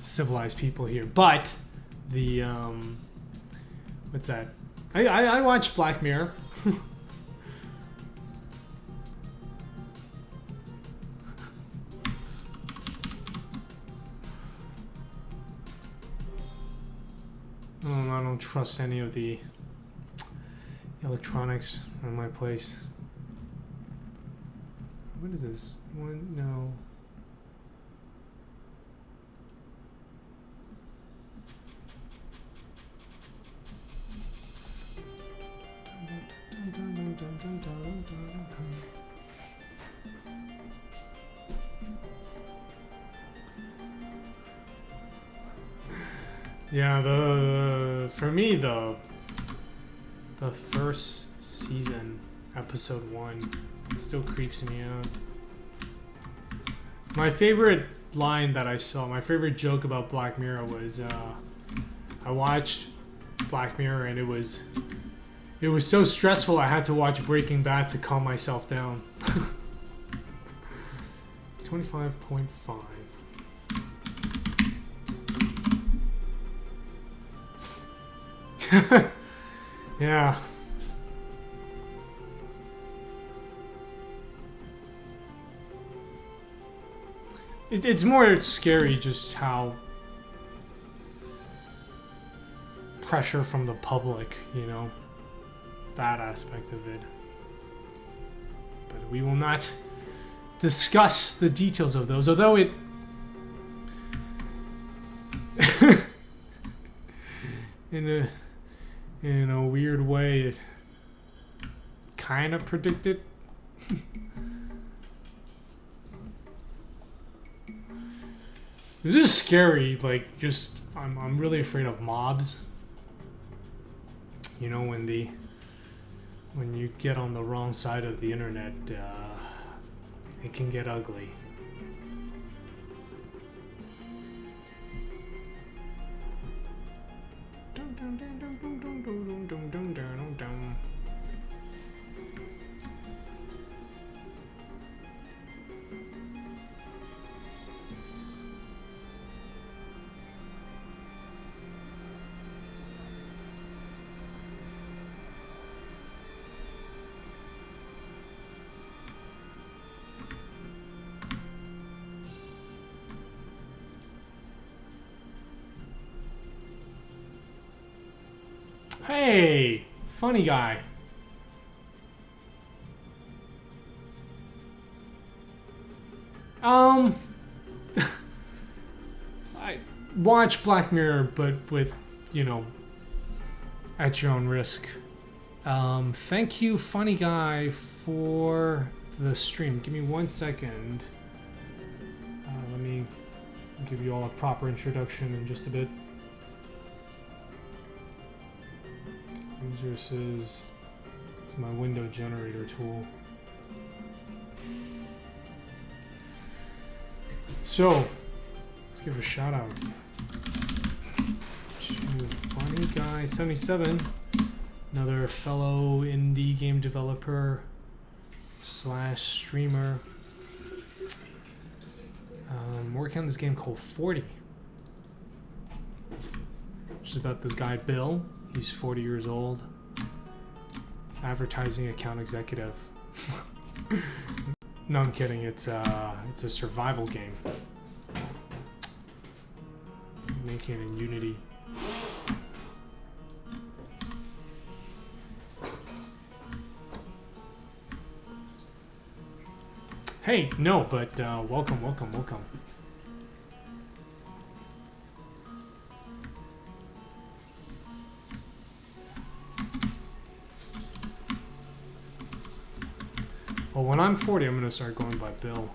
Civilized people here, but the what's that? I watch Black Mirror. I don't trust any of the electronics in my place. What is this? One, no. Yeah, for me, the the first season, episode 1. It still creeps me out. My favorite line that I saw, my favorite joke about Black Mirror was, I watched Black Mirror and it was so stressful I had to watch Breaking Bad to calm myself down. 25.5. Yeah. It's more scary just how pressure from the public, you know, that aspect of it. But we will not discuss the details of those, although it in a weird way it kind of predicted. This is scary. Like, just I'm really afraid of mobs. You know, when you get on the wrong side of the internet, it can get ugly. Hey, funny guy. I watch Black Mirror, but with, you know, at your own risk. Thank you, funny guy, for the stream. Give me 1 second. Let me give you all a proper introduction in just a bit. User says it's my window generator tool. So let's give a shout out to Funny Guy 77, another fellow indie game developer / streamer. Working on this game called 40, which is about this guy Bill. He's 40 years old, advertising account executive. No, I'm kidding. It's a survival game. Making it in Unity. Hey, no, but welcome. Well, when I'm 40, I'm going to start going by Bill.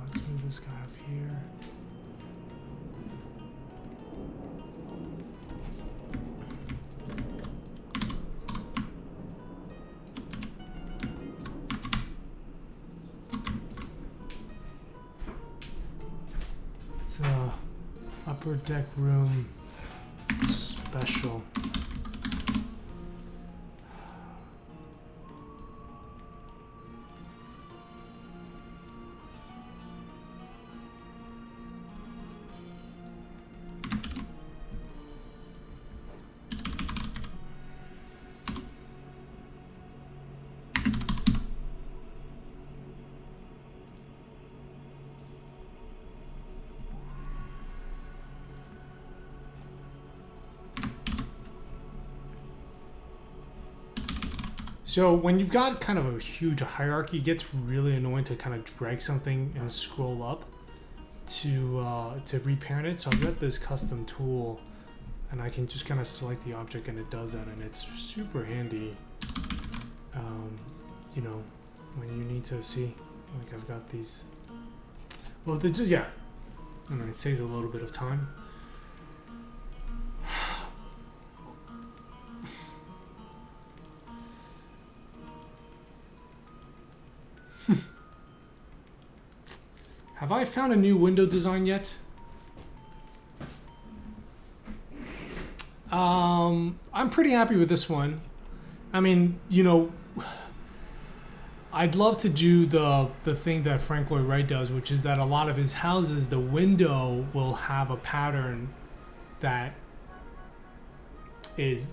Let's move this guy up here. Upper deck room special. So when you've got kind of a huge hierarchy, it gets really annoying to kind of drag something and scroll up to reparent it. So I've got this custom tool, and I can just kind of select the object, and it does that, and it's super handy. You know, when you need to see, like I've got these. Well, they just yeah, I mean it saves a little bit of time. Have I found a new window design yet? I'm pretty happy with this one. I mean, you know, I'd love to do the thing that Frank Lloyd Wright does, which is that a lot of his houses, the window will have a pattern that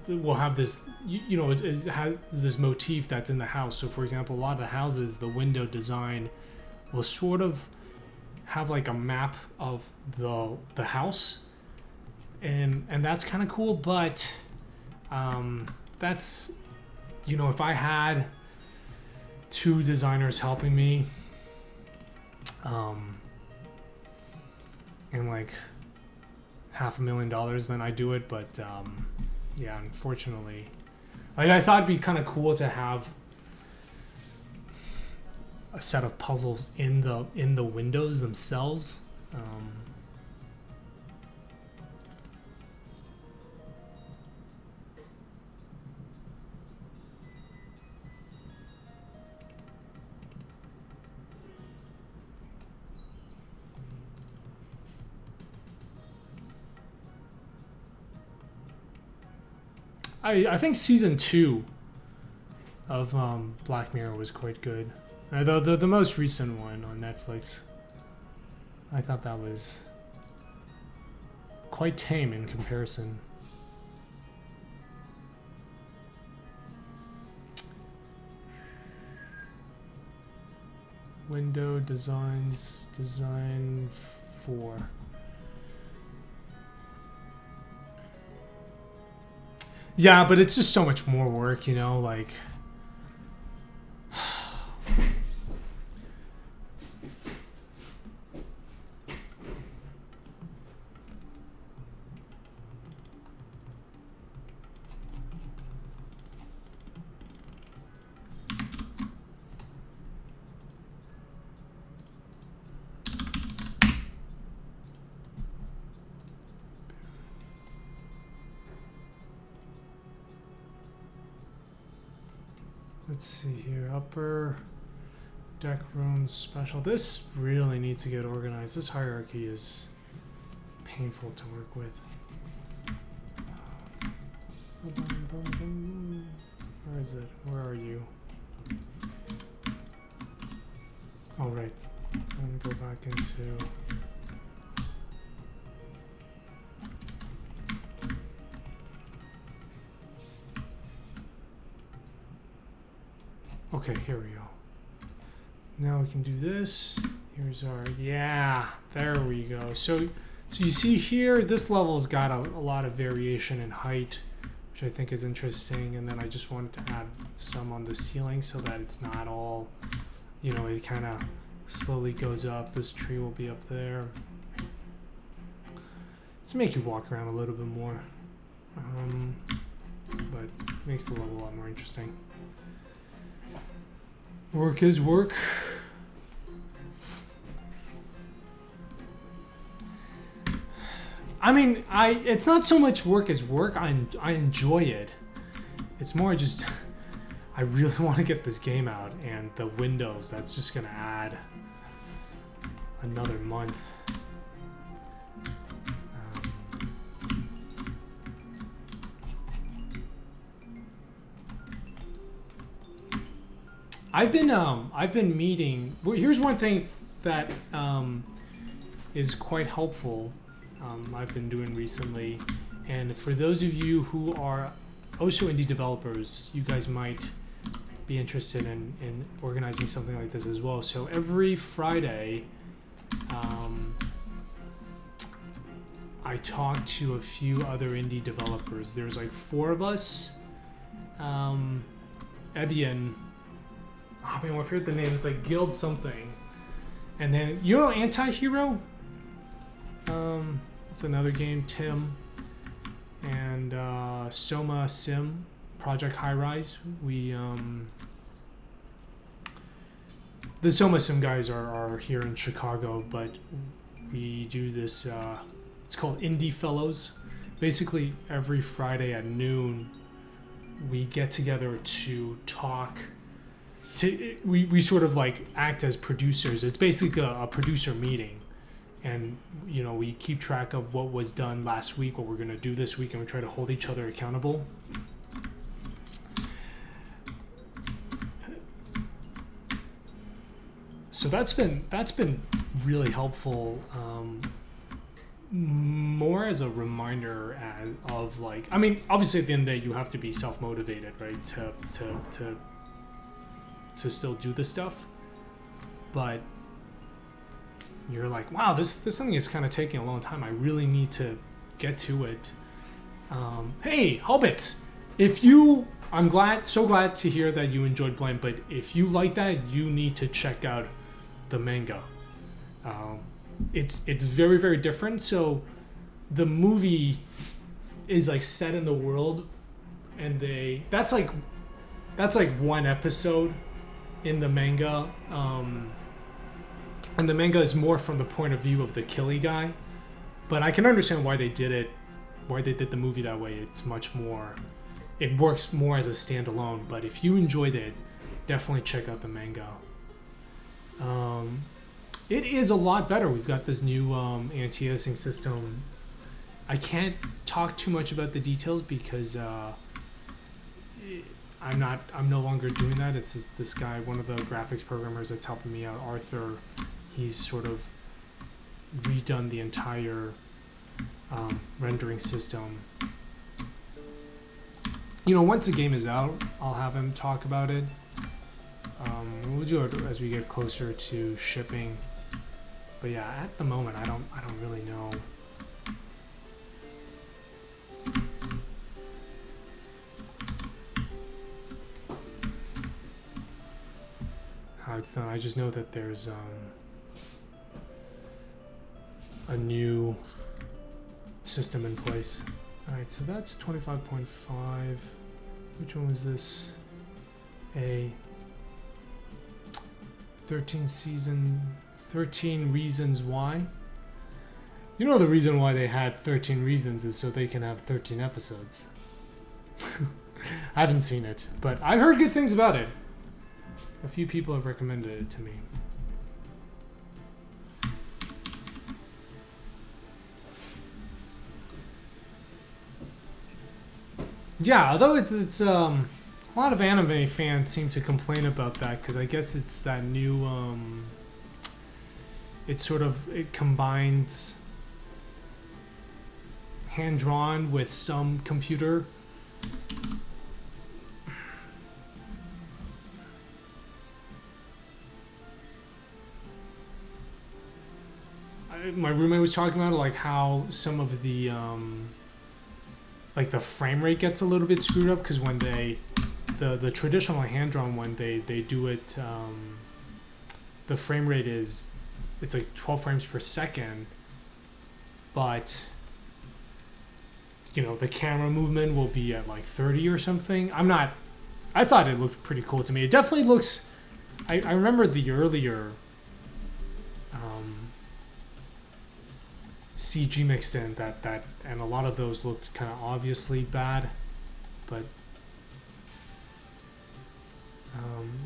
will have this, you know, has this motif that's in the house. So, for example, a lot of the houses, the window design will sort of have like a map of the house, and that's kind of cool. But that's, you know, if I had two designers helping me, and like $500,000, then I do it. But yeah, unfortunately, like I thought it'd be kind of cool to have a set of puzzles in the windows themselves. I think season 2 of Black Mirror was quite good. The most recent one on Netflix, I thought that was quite tame in comparison. Window designs, design 4. Yeah, but it's just so much more work, you know, like... Let's see here, upper deck rooms special. This really needs to get organized. This hierarchy is painful to work with. Where is it? Where are you? All right, I'm gonna go back into... Okay, here we go. Now we can do this. Here's our, yeah, there we go. So you see here, this level's got a lot of variation in height, which I think is interesting. And then I just wanted to add some on the ceiling so that it's not all, you know, it kind of slowly goes up. This tree will be up there. Just make you walk around a little bit more. But makes the level a lot more interesting. Work is work. I mean, it's not so much work as work. I enjoy it. It's more just I really want to get this game out, and the Windows, that's just gonna add another month. I've been meeting. Well, here's one thing that is quite helpful. I've been doing recently, and for those of you who are also indie developers, you guys might be interested in organizing something like this as well. So every Friday, I talk to a few other indie developers. There's like 4 of us. Ebian. Oh man, I forget the name. It's like Guild something. And then, you know Anti-Hero? It's another game. Tim and Soma Sim, Project High Rise. The Soma Sim guys are here in Chicago, but we do this. It's called Indie Fellows. Basically, every Friday at noon, we get together to talk. We sort of like act as producers. It's basically a producer meeting, and we keep track of what was done last week, what we're gonna do this week, and we try to hold each other accountable. So that's been really helpful. More as a reminder of like, I mean, obviously at the end of the day you have to be self-motivated, right, to still do this stuff, but you're like, wow, this thing is kind of taking a long time. I really need to get to it. Hey, Hobbits, I'm so glad to hear that you enjoyed Blame, but if you like that, you need to check out the manga. It's very, very different. So the movie is like set in the world, and that's like one episode in the manga, and the manga is more from the point of view of the Killy guy, but I can understand why they did the movie that way. It works more as a standalone, but if you enjoyed it, definitely check out the manga. It is a lot better. We've got this new anti-aliasing system. I can't talk too much about the details because I'm no longer doing that. It's this guy, one of the graphics programmers that's helping me out, Arthur. He's sort of redone the entire rendering system. Once the game is out, I'll have him talk about it. We'll do it as we get closer to shipping. But yeah, at the moment, I don't really know. How it's done. I just know that there's a new system in place. All right, so that's 25.5. Which one was this? 13 Reasons Why. The reason why they had 13 reasons is so they can have 13 episodes. I haven't seen it, but I've heard good things about it. A few people have recommended it to me. Yeah, although it's a lot of anime fans seem to complain about that because I guess it's that new it combines hand-drawn with some computer. My roommate was talking about like how some of the like the frame rate gets a little bit screwed up because when the traditional hand-drawn one, they do it, the frame rate it's like 12 frames per second, but the camera movement will be at like 30 or something. I thought it looked pretty cool to me. It definitely looks, I remember the earlier CG mixed in that and a lot of those looked kind of obviously bad, but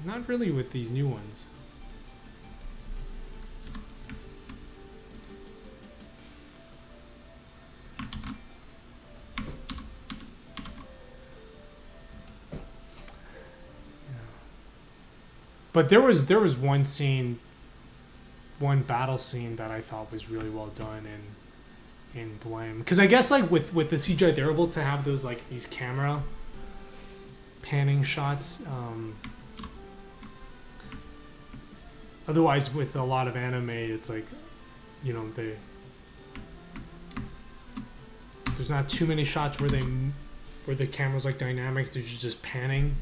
not really with these new ones. But there was one battle scene that I thought was really well done in Blame, because I guess like with the CGI they're able to have those like these camera panning shots. Otherwise, with a lot of anime, it's like there's not too many shots where the camera's like dynamics. They're just panning,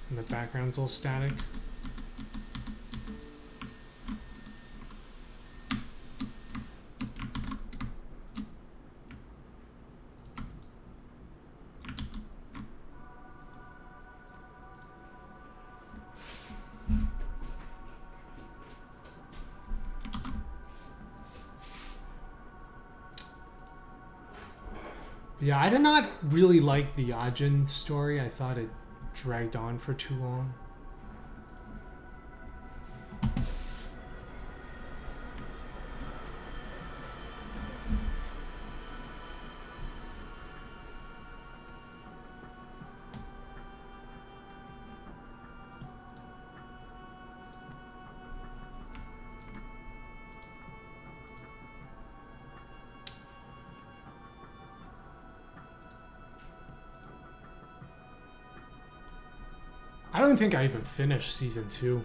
and the background's all static. Yeah, I did not really like the Ajin story. I thought it dragged on for too long. I don't think I even finished season 2.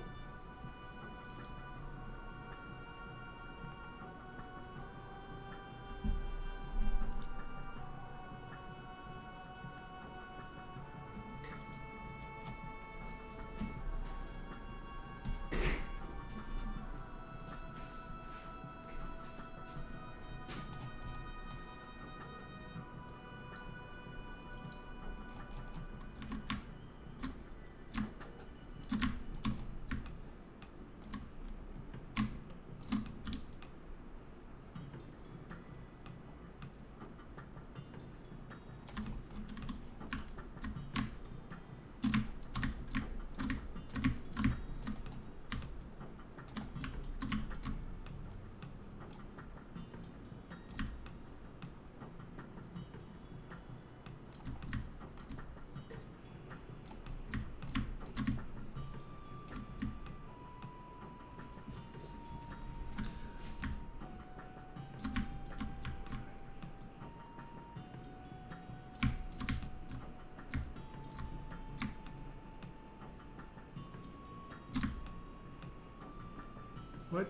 What?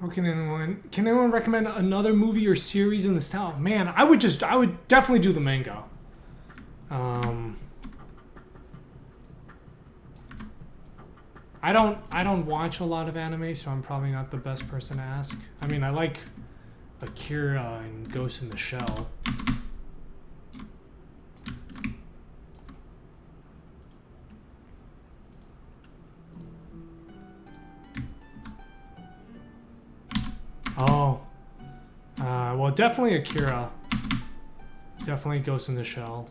How can anyone recommend another movie or series in the style? Man, I would definitely do the manga. I don't watch a lot of anime, so I'm probably not the best person to ask. I mean, I like Akira and Ghost in the Shell. Oh. Well, definitely Akira. Definitely Ghost in the Shell.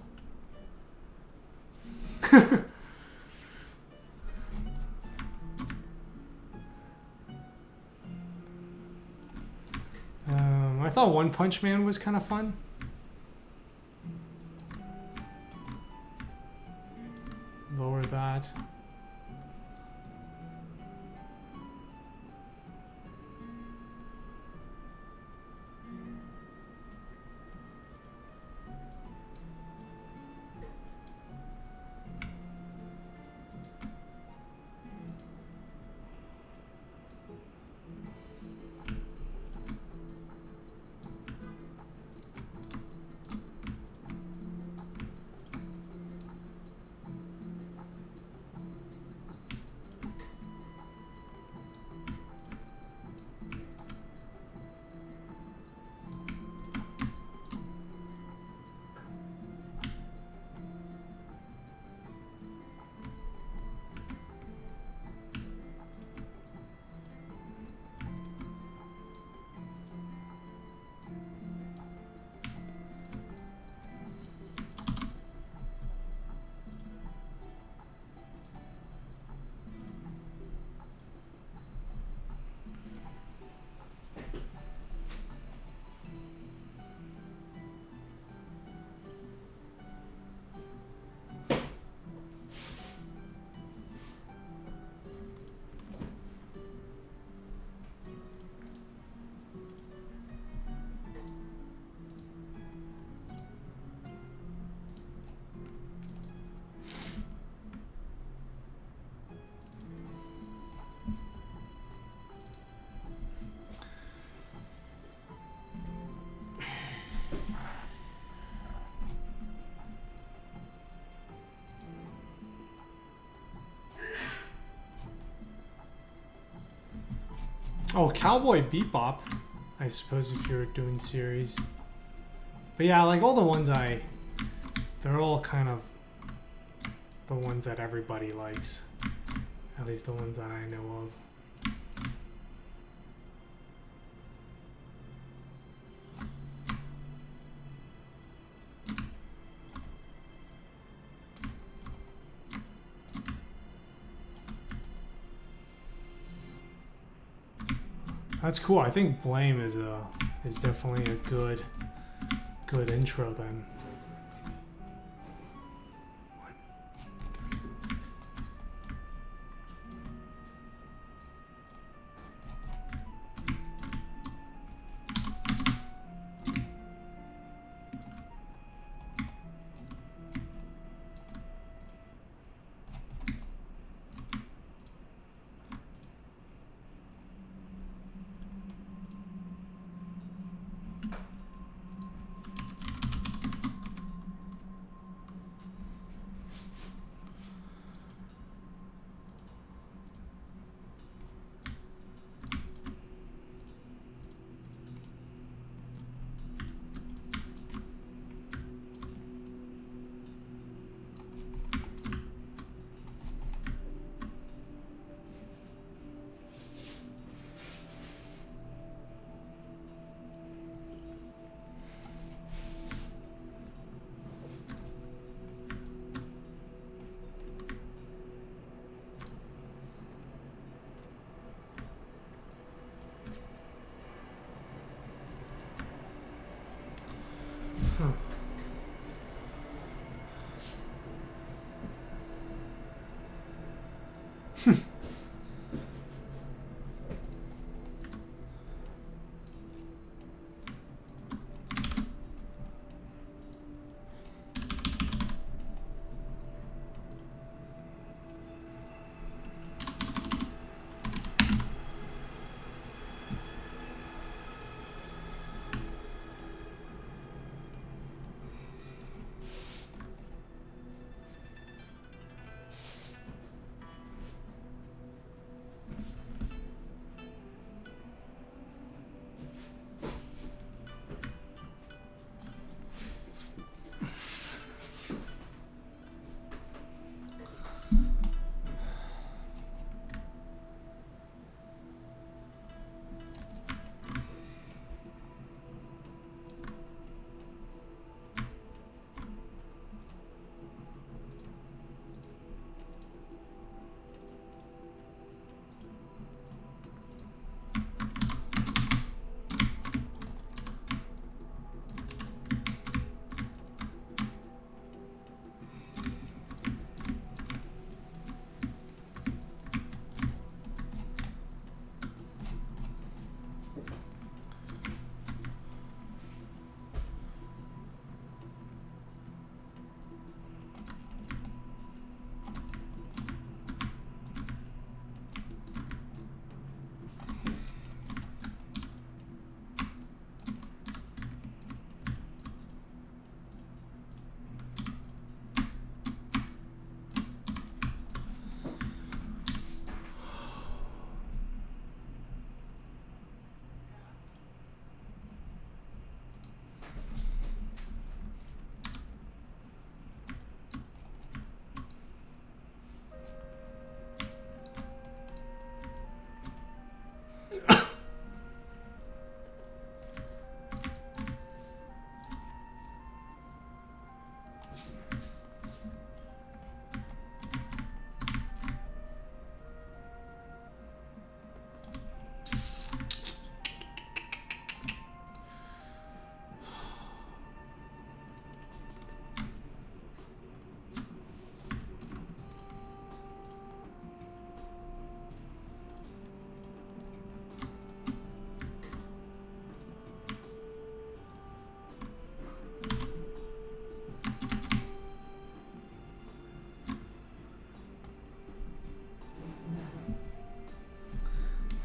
I thought One Punch Man was kind of fun. Lower that. Oh, Cowboy Bebop, I suppose, if you're doing series. But yeah, like all the ones they're all kind of the ones that everybody likes. At least the ones that I know of. That's cool. I think Blame is definitely a good intro then.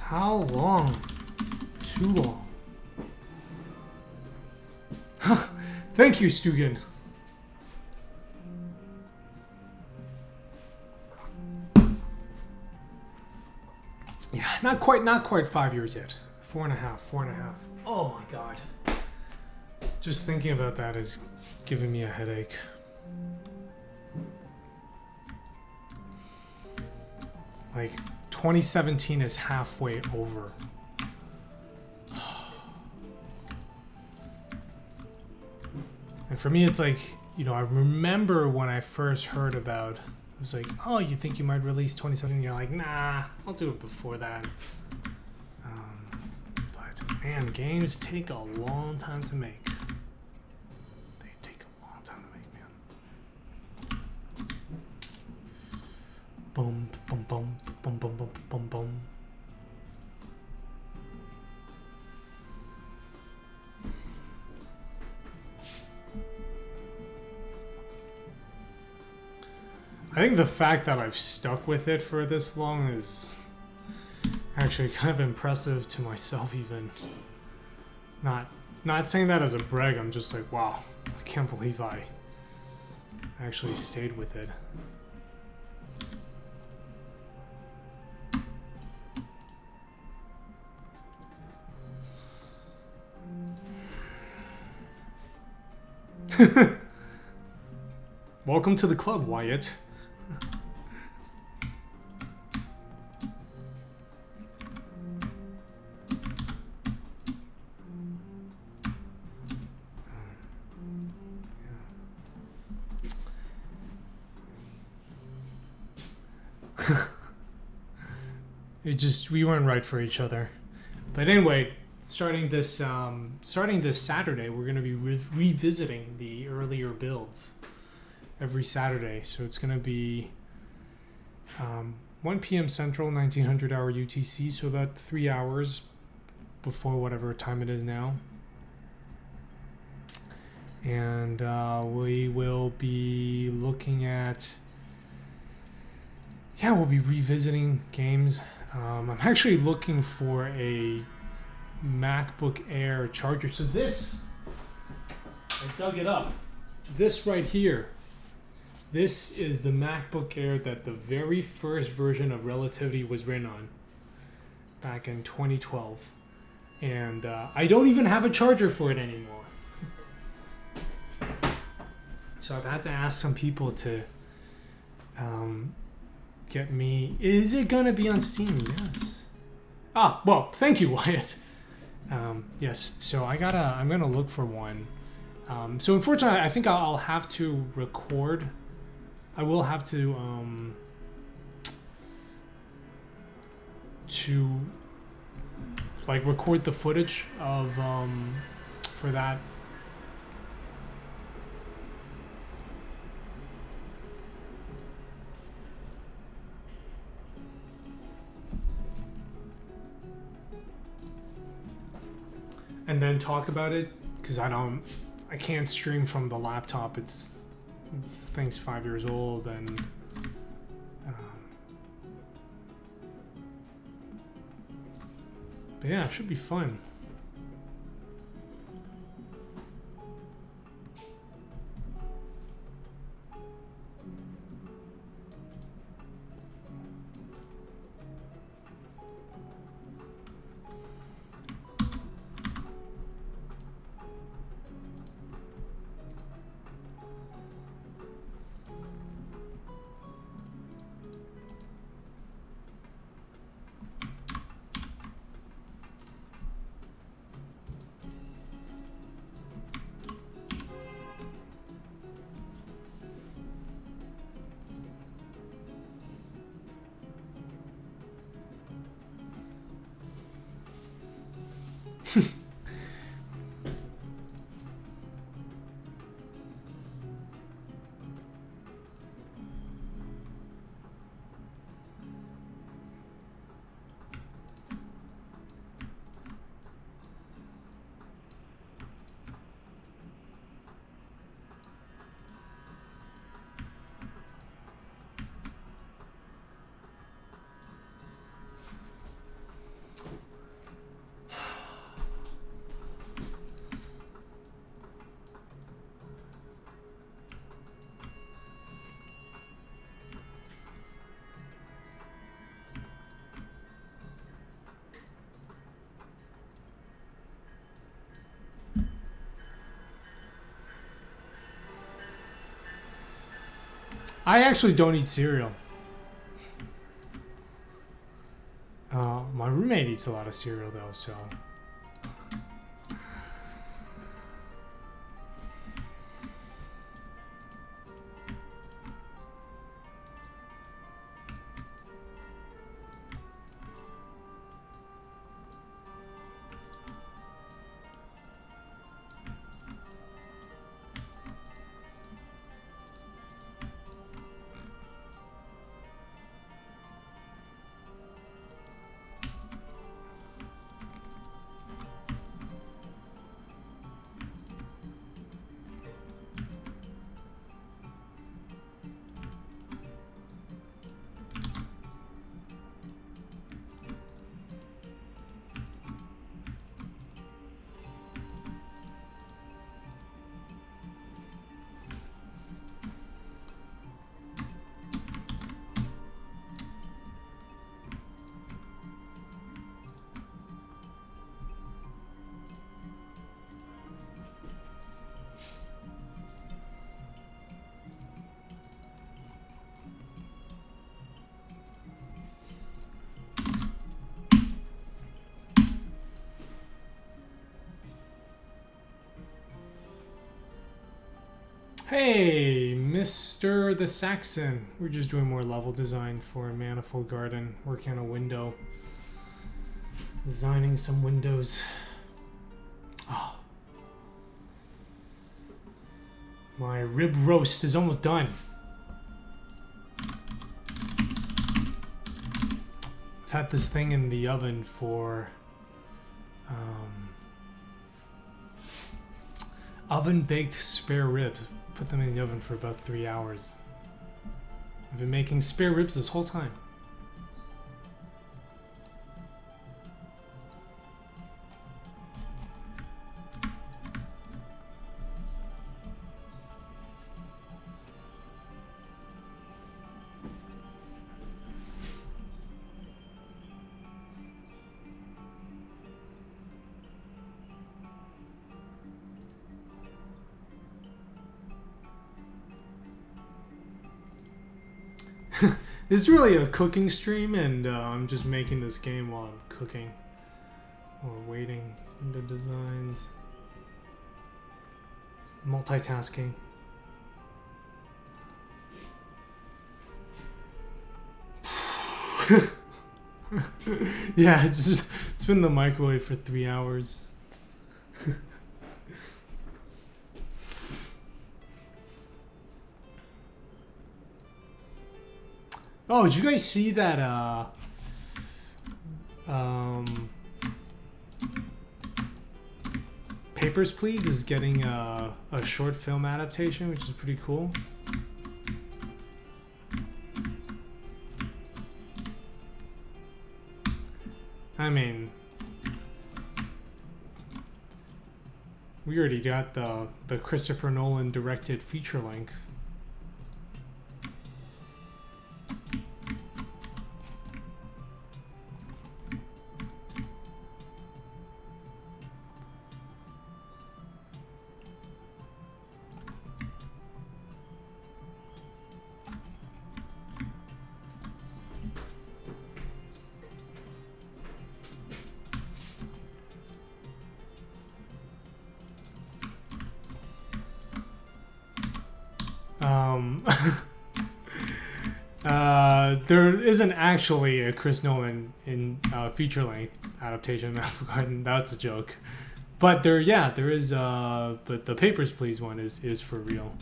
How long? Too long. Thank you, Stugan. Yeah, not quite 5 years yet. 4.5, 4.5. Oh my god. Just thinking about that is giving me a headache. Like, 2017 is halfway over. And for me, it's like, you know, I remember when I first heard about, it was like, oh, you think you might release 2017? You're like, nah, I'll do it before that. But man, games take a long time to make. They take a long time to make, man. Boom, boom, boom, boom, boom, boom, boom, boom. I think the fact that I've stuck with it for this long is actually kind of impressive to myself even. Not saying that as a brag, I'm just like, wow, I can't believe I actually stayed with it. Welcome to the club, Wyatt. We weren't right for each other. But anyway, starting this Saturday, we're going to be revisiting the earlier builds every Saturday. So it's going to be 1 p.m. Central, 1900 hour UTC, so about 3 hours before whatever time it is now. And we will be looking at, we'll be revisiting games. I'm actually looking for a MacBook Air charger. So this, I dug it up. This right here, this is the MacBook Air that the very first version of Relativity was written on back in 2012. And I don't even have a charger for it anymore. So I've had to ask some people to get me. Is it gonna be on Steam? Yes. Ah, well, thank you, Wyatt. Yes. So I'm gonna look for one. So unfortunately, I think I'll have to record. I will have to like record the footage of for that. And then talk about it, because I can't stream from the laptop. It's thing's 5 years old, and but yeah, it should be fun. I actually don't eat cereal. My roommate eats a lot of cereal though, so. Hey, Mr. the Saxon. We're just doing more level design for Manifold Garden. Working on a window. Designing some windows. Oh. My rib roast is almost done. I've had this thing in the oven for oven baked spare ribs. Put them in the oven for about 3 hours. I've been making spare ribs this whole time. It's really a cooking stream, and I'm just making this game while I'm cooking or waiting into designs. Multitasking. Yeah, it's been in the microwave for 3 hours. Oh, did you guys see that Papers, Please is getting a short film adaptation, which is pretty cool. I mean, we already got the Christopher Nolan directed feature length. There isn't actually a Chris Nolan in feature length adaptation of Manifold Garden. That's a joke, but there is. But the Papers, Please one is for real.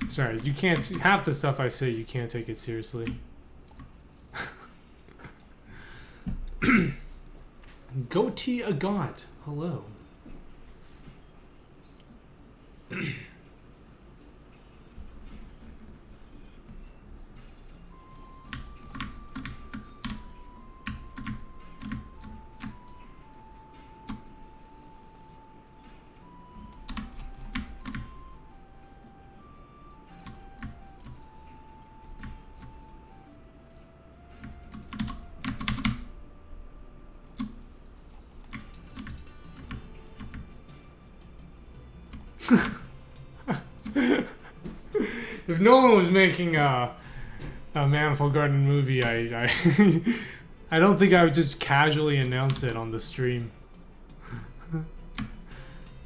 Sorry, you can't. Half the stuff I say, you can't take it seriously. Goatee a God. Hello. If Nolan was making a Manifold Garden movie, I I don't think I would just casually announce it on the stream.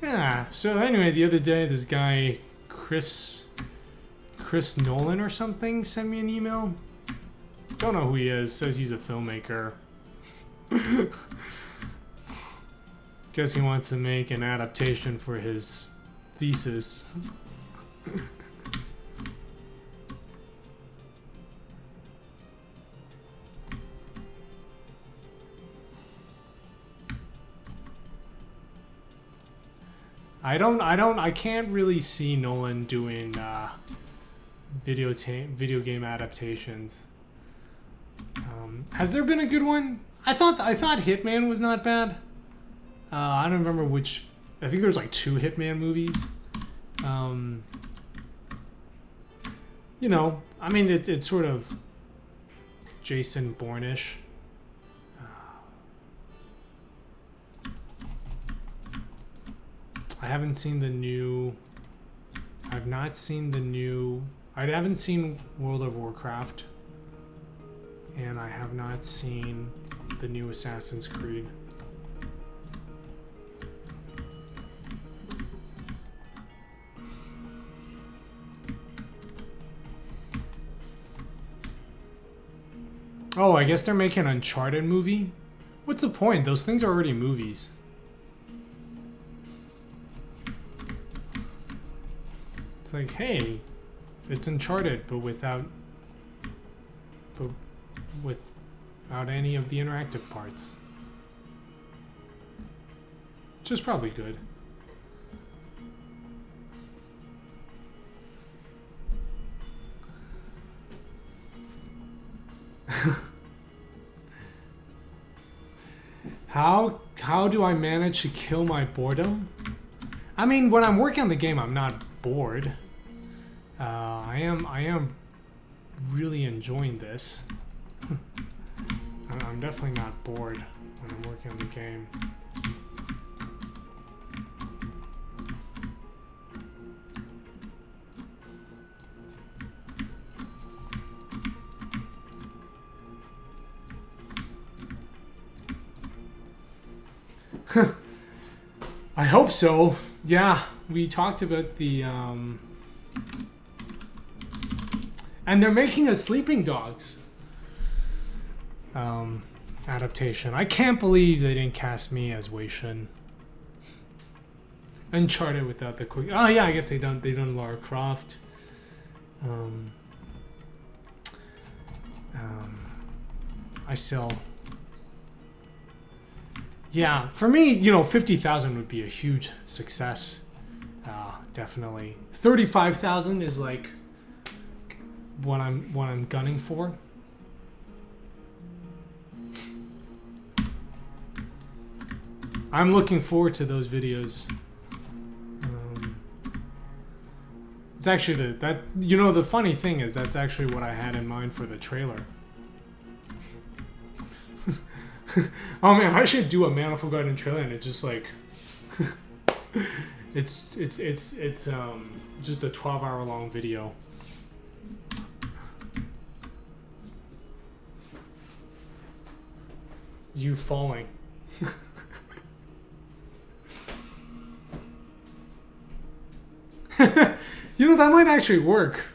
Yeah. So anyway, the other day, this guy Chris Nolan or something sent me an email. Don't know who he is. Says he's a filmmaker. Guess he wants to make an adaptation for his thesis. I can't really see Nolan doing video game adaptations. Has there been a good one? I thought Hitman was not bad. I don't remember which. I think there's like 2 Hitman movies. You know, I mean, it's sort of Jason Bourne-ish. I haven't seen the new. I've not seen the new. I haven't seen World of Warcraft. And I have not seen the new Assassin's Creed. Oh, I guess they're making an Uncharted movie? What's the point? Those things are already movies. It's like, hey, it's Uncharted, but without any of the interactive parts. Which is probably good. How do I manage to kill my boredom? I mean, when I'm working on the game, I'm not bored. I am really enjoying this. I'm definitely not bored when I'm working on the game. I hope so. Yeah, we talked about the and they're making a Sleeping Dogs adaptation. I can't believe they didn't cast me as Wei Shen. Uncharted without the quick. Oh yeah, I guess they done Lara Croft. I still. Yeah, for me, you know, 50,000 would be a huge success. Definitely. 35,000 is like what I'm gunning for. I'm looking forward to those videos. It's actually the funny thing is that's actually what I had in mind for the trailer. Oh man, I should do a Manifold Garden trailer and it just like it's just a 12-hour long video. You falling. You know, that might actually work.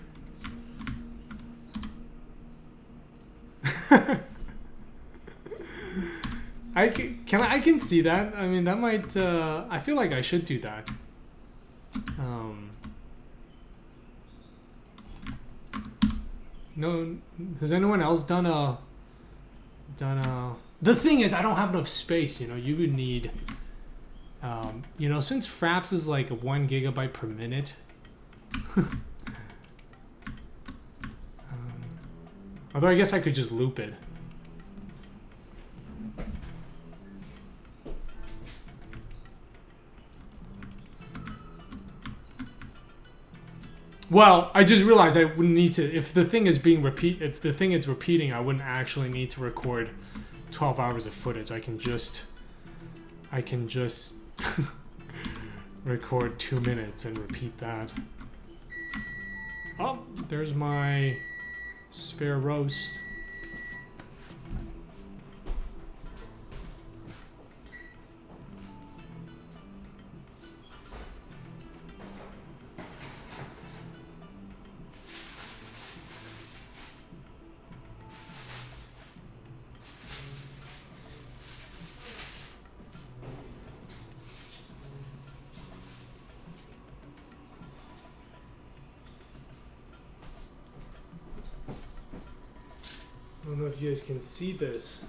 I can see that. I mean, that might. I feel like I should do that. No, has anyone else done a? The thing is, I don't have enough space. You know, you would need. You know, since Fraps is like 1 gigabyte per minute. Although I guess I could just loop it. Well, I just realized I wouldn't need to. If the thing is repeating, I wouldn't actually need to record 12 hours of footage. I can just record 2 minutes and repeat that. Oh, there's my spare roast. I don't know if you guys can see this.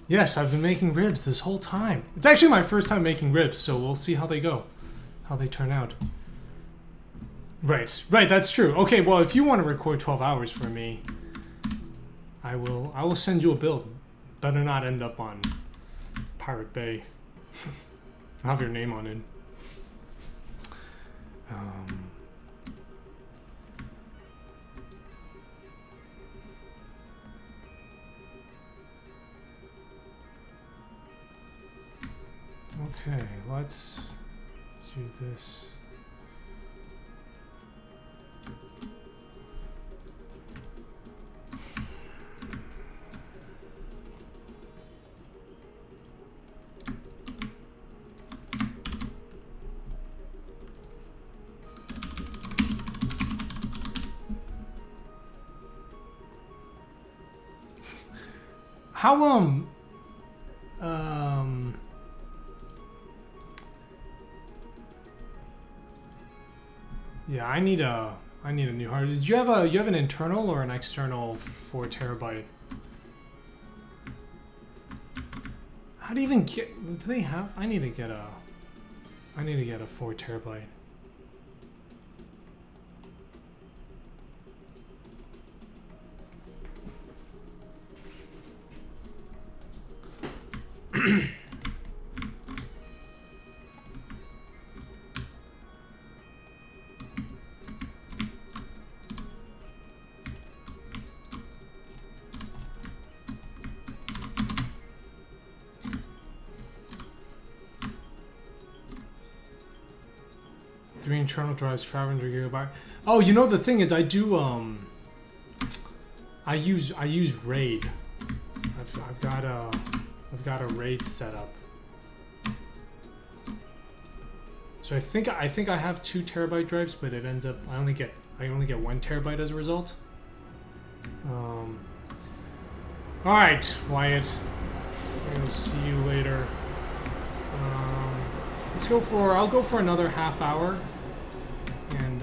Yes, I've been making ribs this whole time. It's actually my first time making ribs, so we'll see how they go, how they turn out. Right, that's true. Okay, well, if you want to record 12 hours for me, I will send you a bill. Better not end up on Pirate Bay. I'll have your name on it. Okay, let's do this. How yeah, I need a new hard. Did you have an internal or an external 4 terabyte? How do you even get? Do they have? I need to get a 4 terabyte. Three internal drives, 500 gigabyte. Oh, you know the thing is, I do I use RAID. I've got a RAID set up. So I think I have 2 terabyte drives, but it ends up I only get 1 terabyte as a result. All right, Wyatt. I'll see you later. I'll go for another half hour, and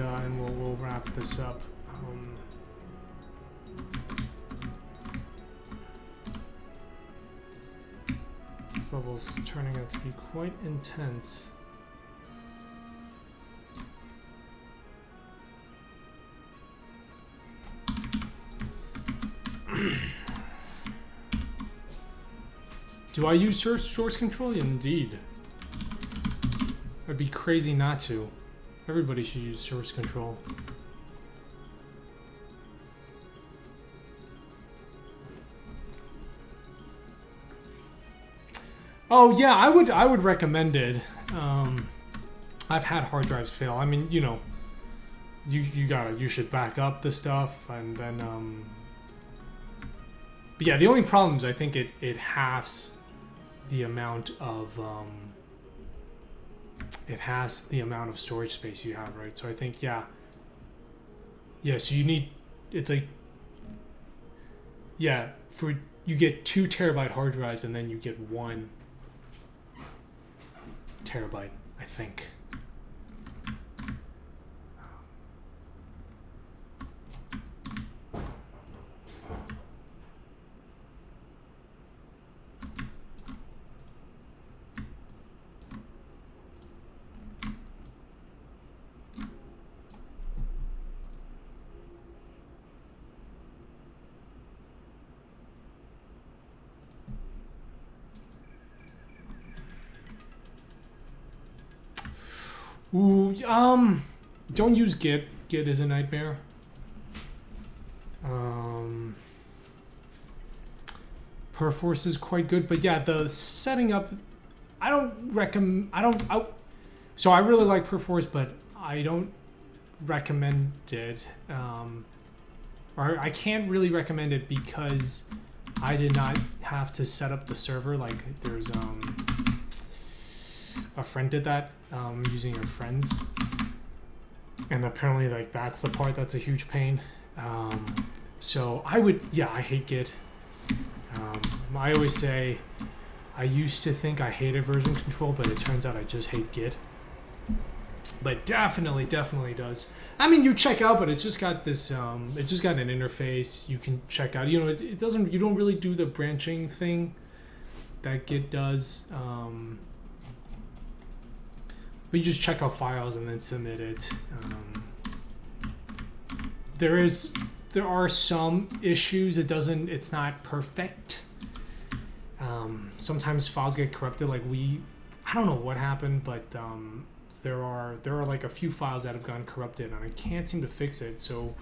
we'll wrap this up. This level's turning out to be quite intense. Do I use source control? Indeed. I'd be crazy not to. Everybody should use source control. Oh yeah, I would recommend it. I've had hard drives fail. I mean, you know, you should back up the stuff, and then but yeah, the only problem is I think it halves the amount of storage space you have, right? So I think yeah, so you need, it's like, yeah, for you get 2 terabyte hard drives and then you get 1 terabyte, I think. Ooh, don't use Git. Git is a nightmare. Perforce is quite good, but yeah, the setting up, I don't recommend. So I really like Perforce, but I don't recommend it. Or I can't really recommend it because I did not have to set up the server. Like there's a friend did that using her friends, and apparently like that's the part that's a huge pain. So I hate Git. I always say I used to think I hated version control, but it turns out I just hate Git. But definitely does. I mean, you check out, but it's just got this. It just got an interface you can check out. You know, it doesn't. You don't really do the branching thing that Git does. But you just check out files and then submit it. There are some issues. It's not perfect. Sometimes files get corrupted. Like I don't know what happened, but there are like a few files that have gotten corrupted, and I can't seem to fix it. So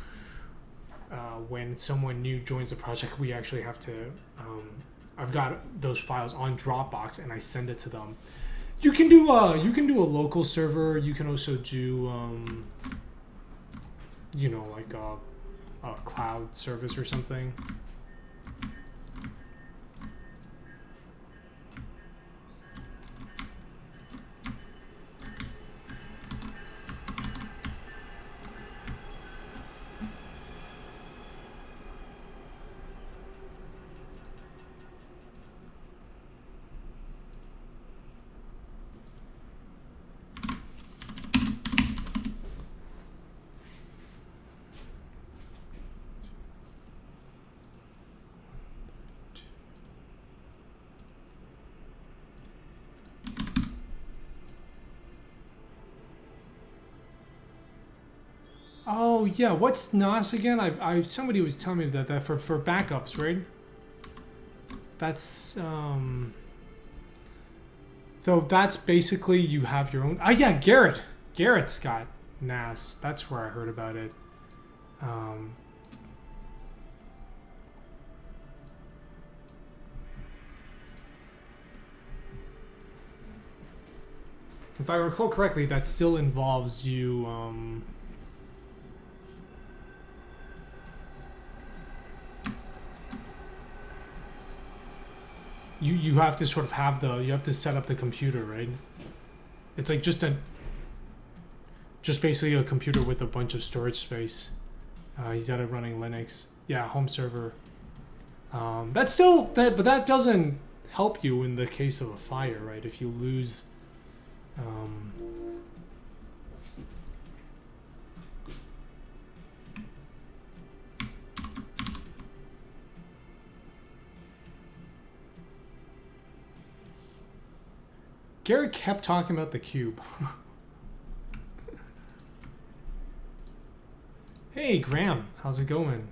when someone new joins the project, we actually have to. I've got those files on Dropbox, and I send it to them. You can do a local server. You can also do like a cloud service or something. Oh yeah, what's NAS again? I somebody was telling me that for backups, right? That's so that's basically you have your own. Oh yeah, Garrett's got NAS. That's where I heard about it. If I recall correctly, that still involves you. You have to sort of you have to set up the computer, right? It's like just basically a computer with a bunch of storage space. He's got it running Linux. Yeah, home server. But that doesn't help you in the case of a fire, right? If you lose. Garrett kept talking about the cube. Hey, Graham, how's it going?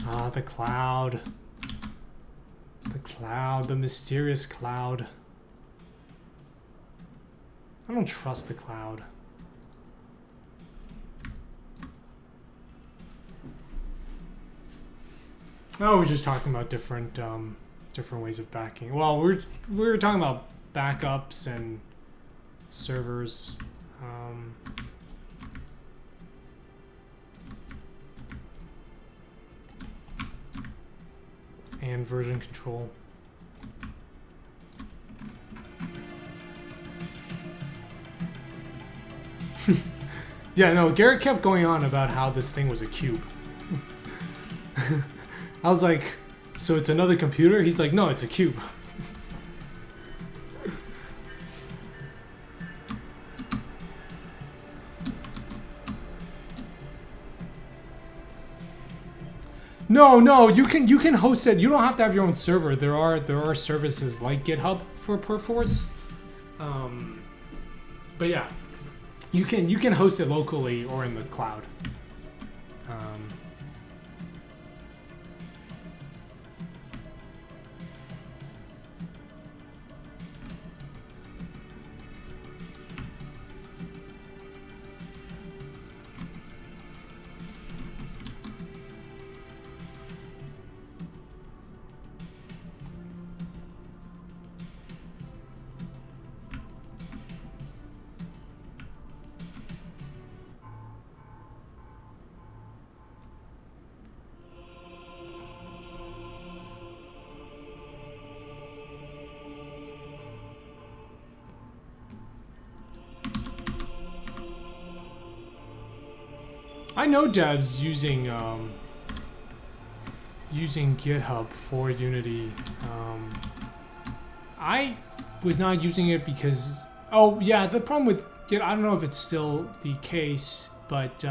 Ah, the cloud. The cloud, the mysterious cloud. I don't trust the cloud. Oh, we're just talking about different ways of backing. Well, we were talking about backups and servers. And version control. Yeah, no, Garrett kept going on about how this thing was a cube. I was like, so it's another computer? He's like, no, it's a cube. No, you can host it. You don't have to have your own server. There are services like GitHub for Perforce. But yeah, you can host it locally or in the cloud. I know devs using GitHub for Unity. I was not using it because yeah, the problem with Git, I don't know if it's still the case, but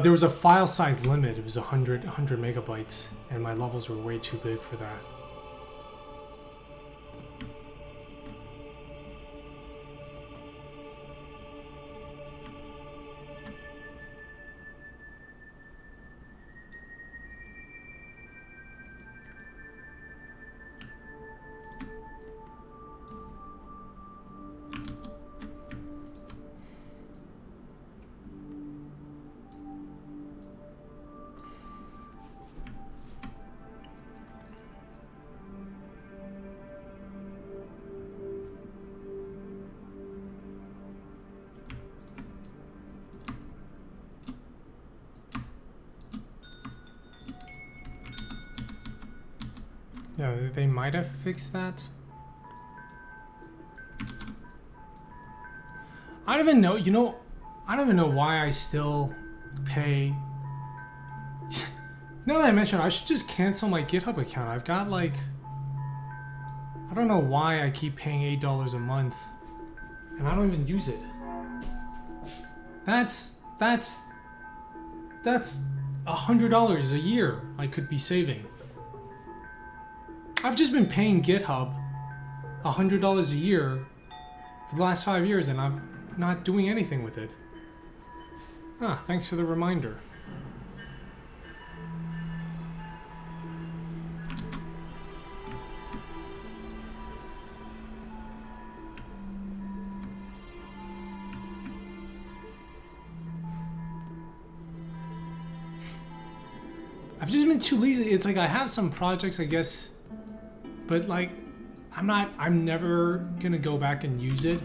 there was a file size limit. It was 100 megabytes, and my levels were way too big for that. Yeah, they might have fixed that. I don't even know, I don't even know why I still pay. Now that I mention it, I should just cancel my GitHub account. I've got like, I don't know why I keep paying $8 a month and I don't even use it. That's $100 a year I could be saving. I've just been paying GitHub $100 a year for the last 5 years, and I'm not doing anything with it. Ah, thanks for the reminder. I've just been too lazy. It's like I have some projects, I guess, but like I'm never gonna go back and use it.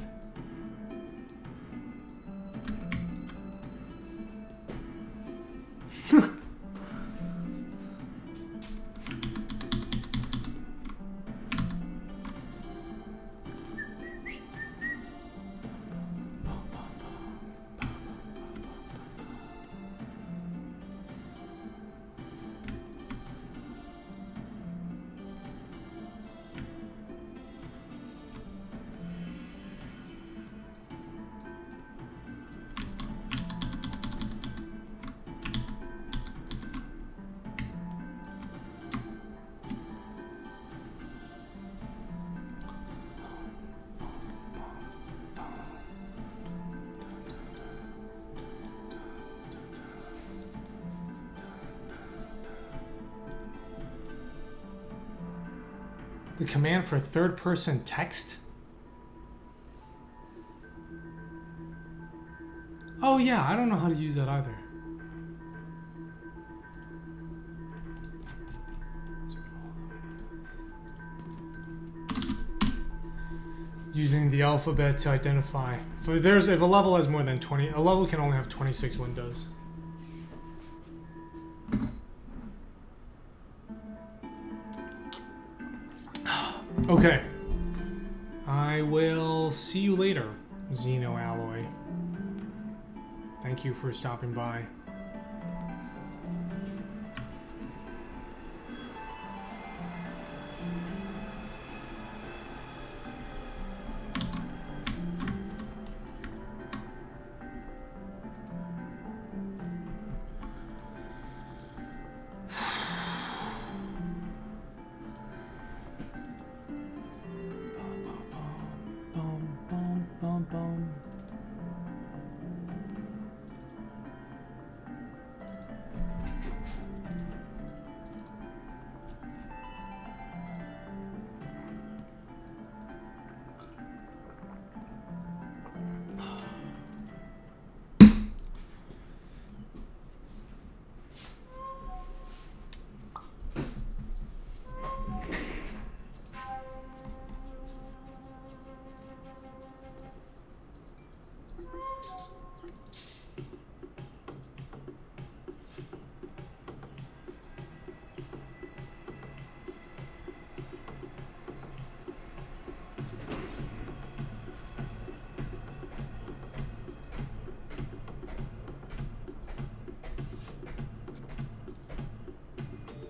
The command for third-person text? Oh yeah, I don't know how to use that either. Using the alphabet to identify. If a level has more than 20, a level can only have 26 windows. Okay. I will see you later, Xeno Alloy. Thank you for stopping by.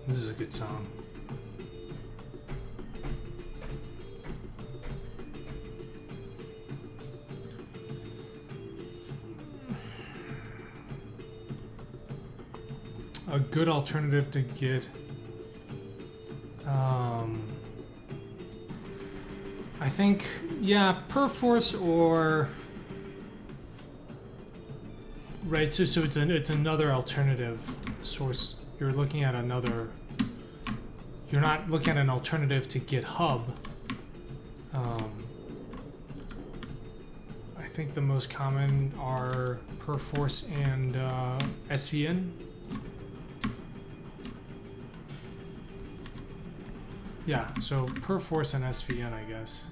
This is a good song. A good alternative to Git. I think, yeah, Perforce or right. So it's another alternative source. You're looking at another. You're not looking at an alternative to GitHub. I think the most common are Perforce and SVN. Yeah, so Perforce and SVN, I guess.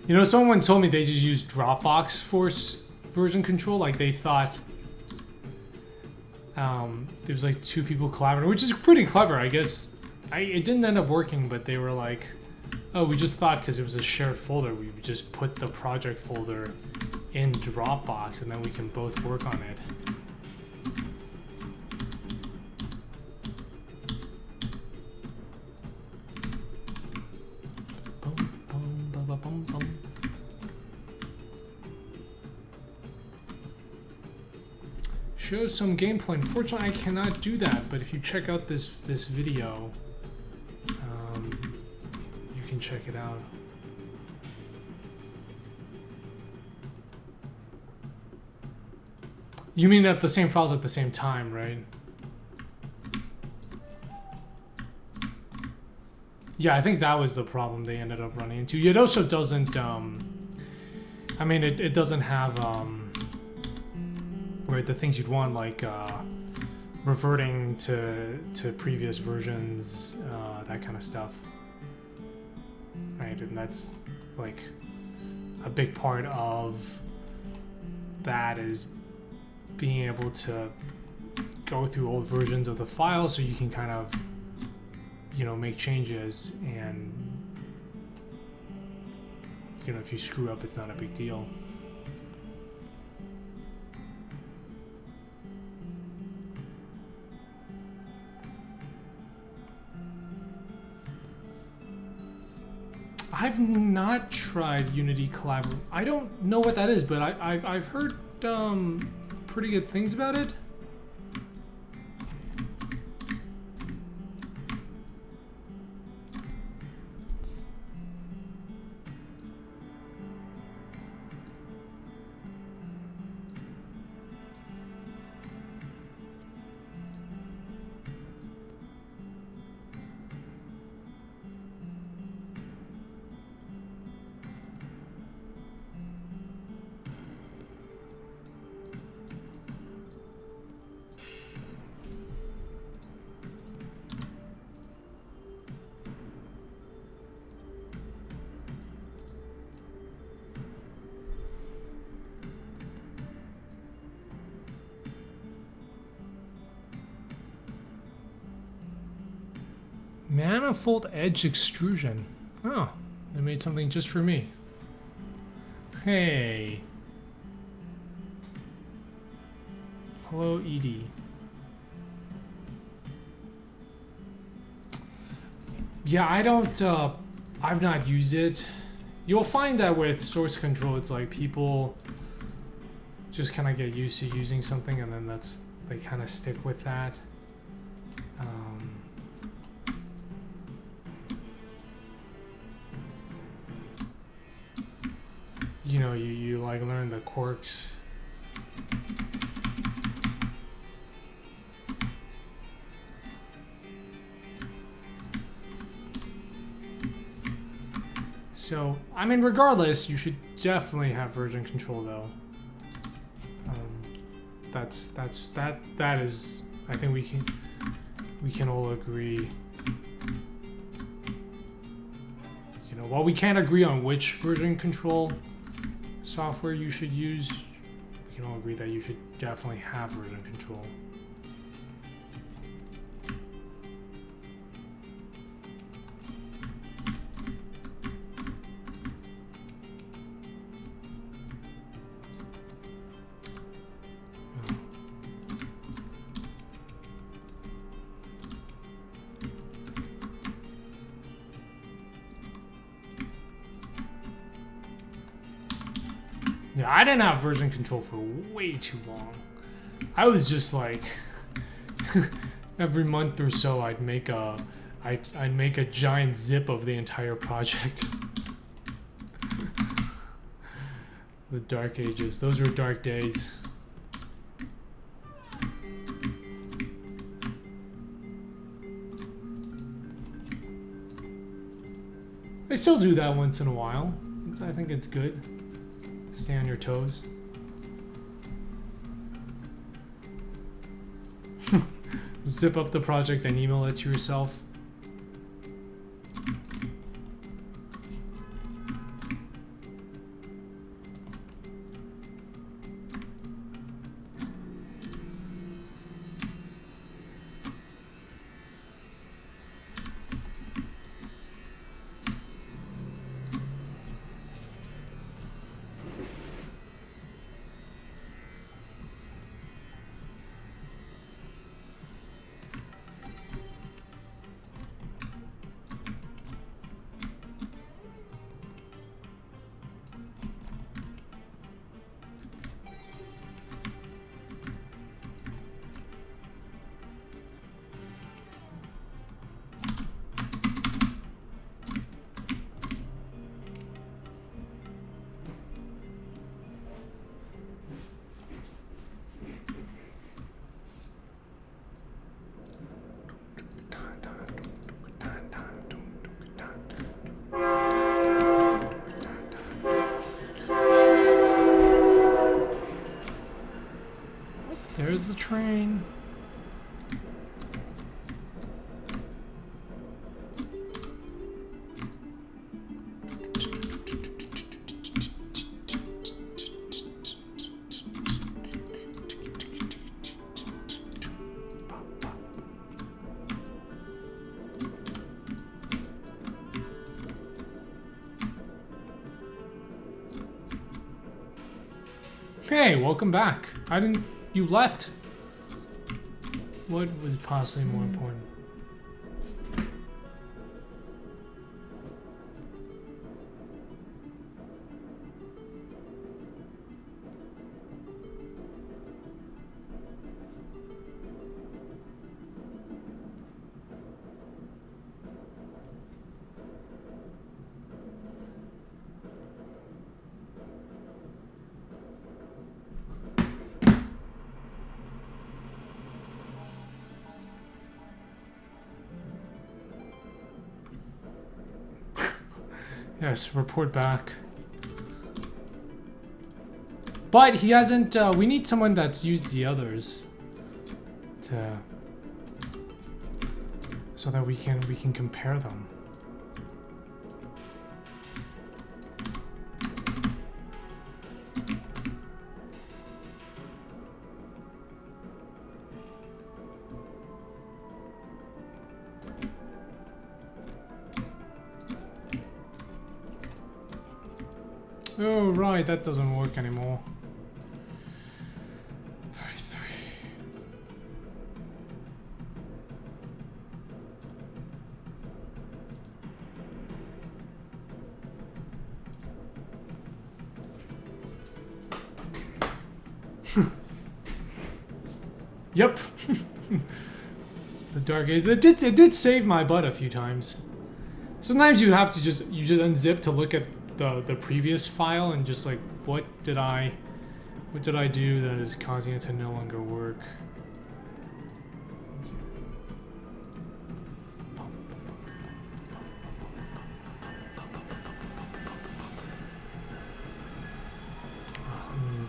You know, someone told me they just used Dropbox for version control. Like they thought there was like two people collaborating, which is pretty clever, I guess. It didn't end up working, but they were like, oh, we just thought because it was a shared folder, we would just put the project folder in Dropbox and then we can both work on it. Show some gameplay. Unfortunately, I cannot do that, but if you check out this video, you can check it out. You mean at the same files at the same time, right? Yeah, I think that was the problem they ended up running into. It also doesn't, I mean, it doesn't have, right, the things you'd want, like reverting to previous versions, that kind of stuff. Right, and that's like a big part of that is being able to go through old versions of the file so you can kind of, you know, make changes, and you know, if you screw up, it's not a big deal. I've not tried Unity Collab. I don't know what that is, but I've heard pretty good things about it. Manifold edge extrusion. Oh, they made something just for me. Hey. Hello, Edie. Yeah, I don't, I've not used it. You'll find that with source control, it's like people just kind of get used to using something and then they kind of stick with that. You know, you like learn the quirks. So, I mean, regardless, you should definitely have version control, though. That is, I think we can all agree. You know, while we can't agree on which version control software you should use, we can all agree that you should definitely have version control. Yeah, I didn't have version control for way too long. I was just like, every month or so, I'd make a giant zip of the entire project. The dark ages; those were dark days. I still do that once in a while. I think it's good. Stay on your toes. Zip up the project and email it to yourself. There's the train. Hey, welcome back. You left. What was possibly more important? Yes, report back. But he hasn't. We need someone that's used the others to, so that we can compare them. Oh, right, that doesn't work anymore. 33. Yep. The Dark Age. It did save my butt a few times. Sometimes you have to just unzip to look at the previous file and just like, what did I do that is causing it to no longer work?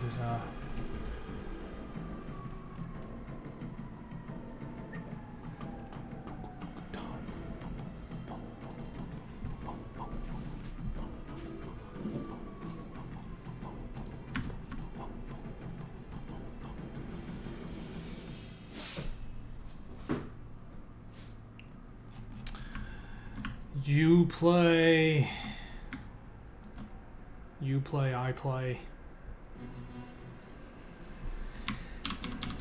There's a You play, I play.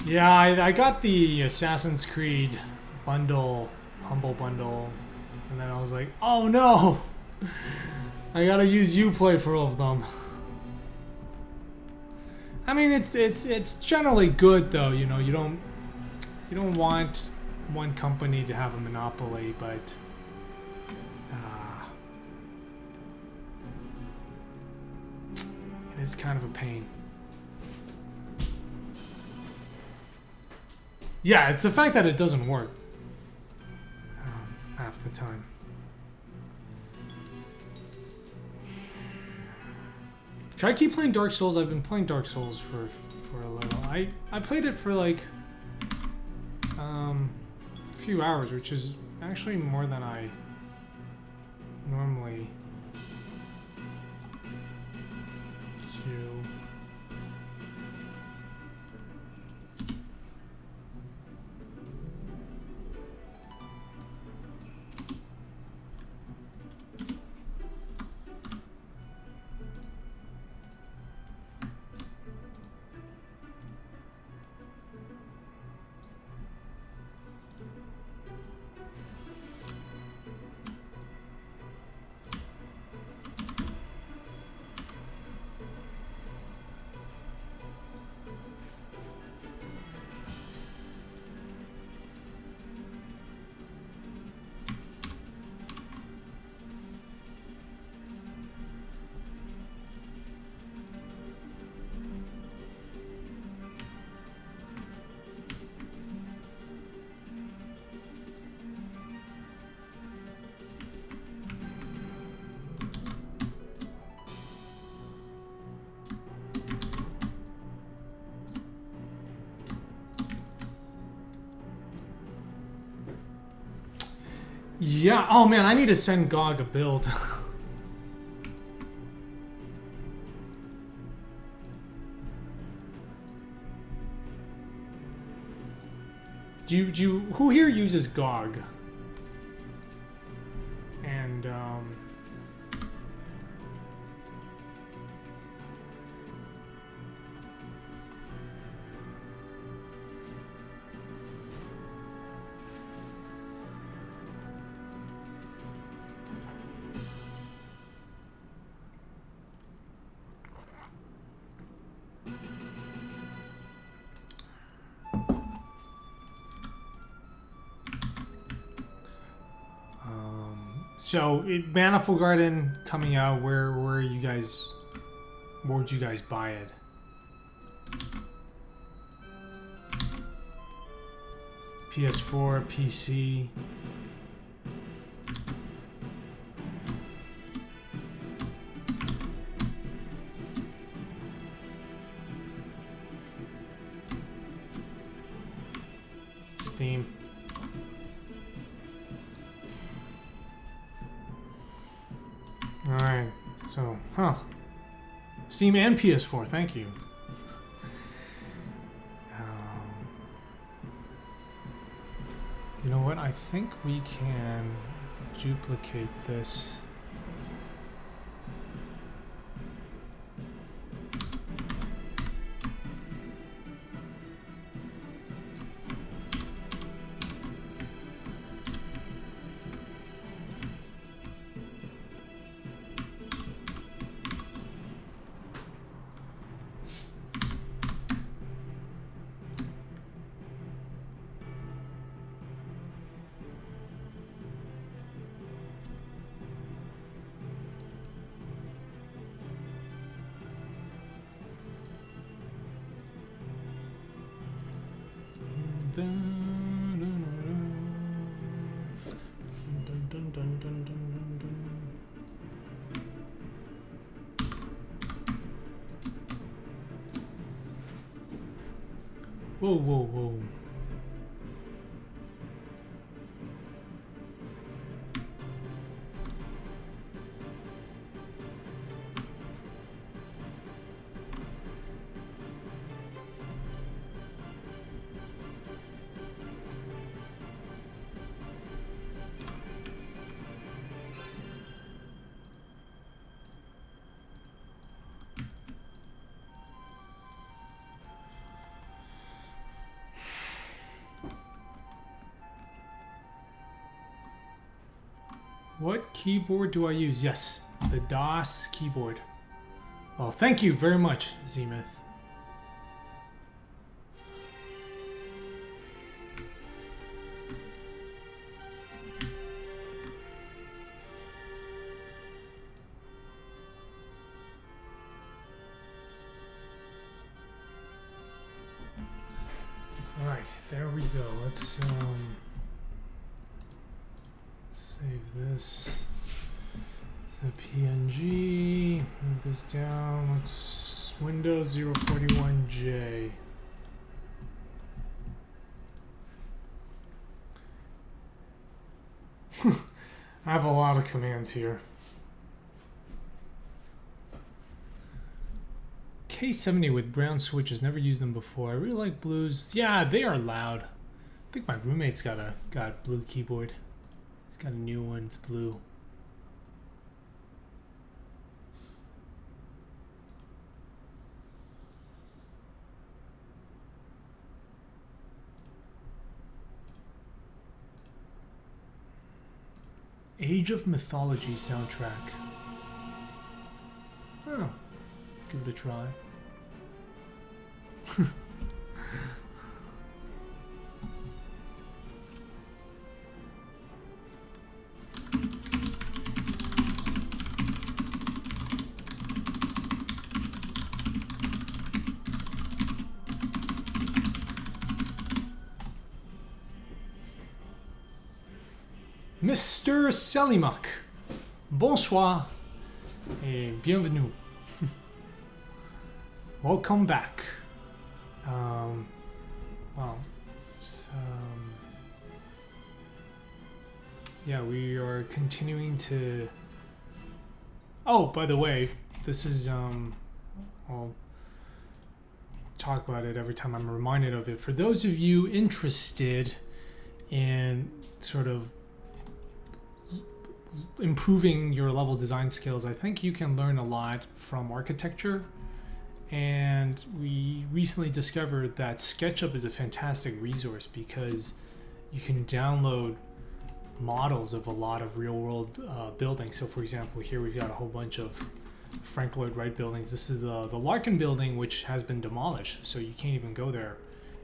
Yeah, I got the Assassin's Creed bundle, Humble Bundle, and then I was like, oh no! I gotta use Uplay for all of them. I mean, it's generally good though, you know, you don't want one company to have a monopoly, but it is kind of a pain. Yeah, it's the fact that it doesn't work half the time. Should I keep playing Dark Souls? I've been playing Dark Souls for a little. I played it for like a few hours, which is actually more than I normally do. Yeah, oh man, I need to send GOG a build. Who here uses GOG? And so Manifold Garden coming out. Where would you guys buy it? PS4, PC. Steam. Alright, so, Steam and PS4, thank you. You know what? I think we can duplicate this. Whoa, whoa, whoa. What keyboard do I use? Yes, the DOS keyboard. Well, thank you very much, Zemith. All right, there we go. Let's save this. It's a PNG. Move this down. Let's Windows 041J. I have a lot of commands here. K70 with brown switches. Never used them before. I really like blues. Yeah, they are loud. I think my roommate's got a blue keyboard. He's got a new one. It's blue. Age of Mythology soundtrack. Oh, give it a try. Mr. Selimak, bonsoir et bienvenue. Welcome back. Well, yeah, we are continuing to. Oh, by the way, this is I'll talk about it every time I'm reminded of it. For those of you interested in sort of improving your level design skills, I think you can learn a lot from architecture. And we recently discovered that SketchUp is a fantastic resource because you can download models of a lot of real-world buildings. So, for example, here we've got a whole bunch of Frank Lloyd Wright buildings. This is the Larkin building, which has been demolished, so you can't even go there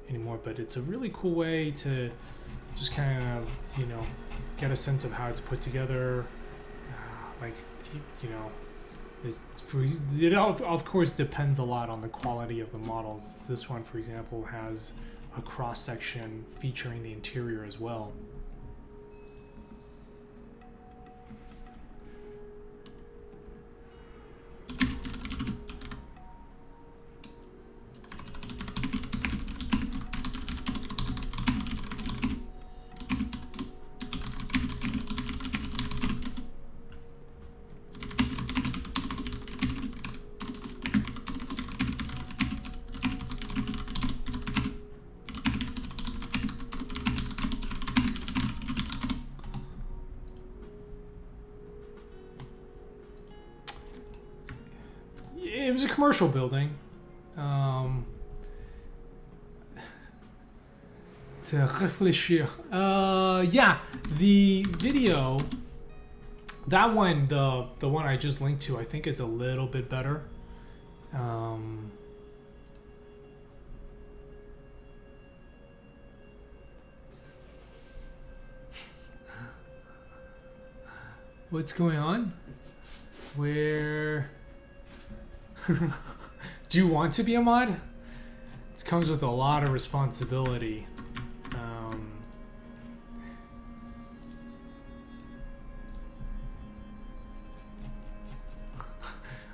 anymore. But it's a really cool way to just kind of, get a sense of how it's put together. It of course depends a lot on the quality of the models. This one, for example, has a cross-section featuring the interior as well. it was a commercial building. To réfléchir. Yeah, the video, that one, the one I just linked to, I think is a little bit better. What's going on? Where? Do you want to be a mod? It comes with a lot of responsibility.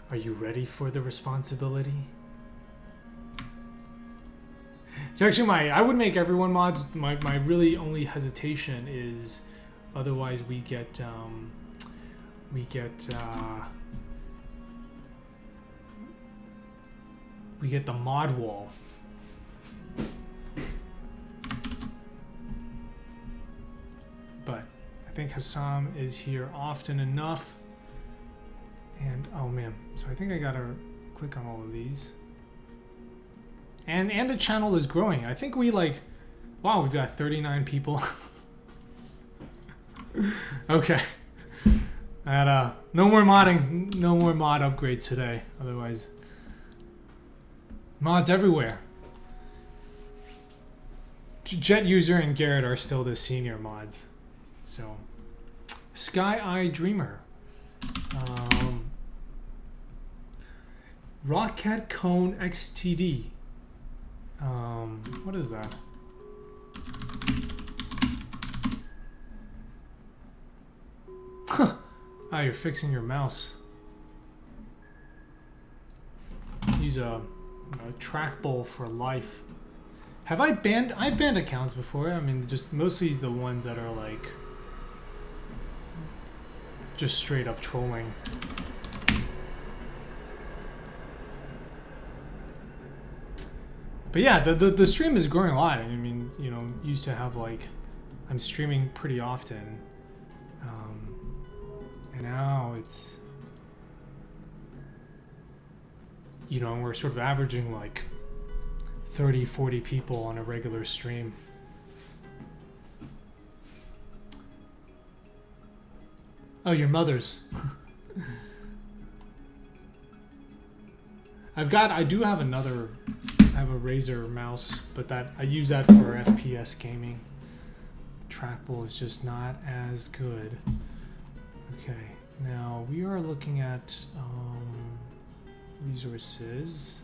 Are you ready for the responsibility? So actually, I would make everyone mods. My really only hesitation is, otherwise we get the mod wall. But I think Hassam is here often enough. And oh man, so I think I gotta click on all of these. And the channel is growing. I think we wow, we've got 39 people. Okay. And no more modding, no more mod upgrades today. Otherwise, mods everywhere. Jet User and Garrett are still the senior mods. So, Sky Eye Dreamer. Rocket Cone XTD. What is that? Ah, you're fixing your mouse. Use a trackball for life. Have I banned? I've banned accounts before. I mean, just mostly the ones that are like just straight up trolling. But yeah, the stream is growing a lot. I mean, you know, used to have I'm streaming pretty often, and now it's, you know, we're sort of averaging 30, 40 people on a regular stream. Oh, your mother's. I do have another. I have a Razer mouse, but I use that for FPS gaming. The trackball is just not as good. Okay, now we are looking at resources.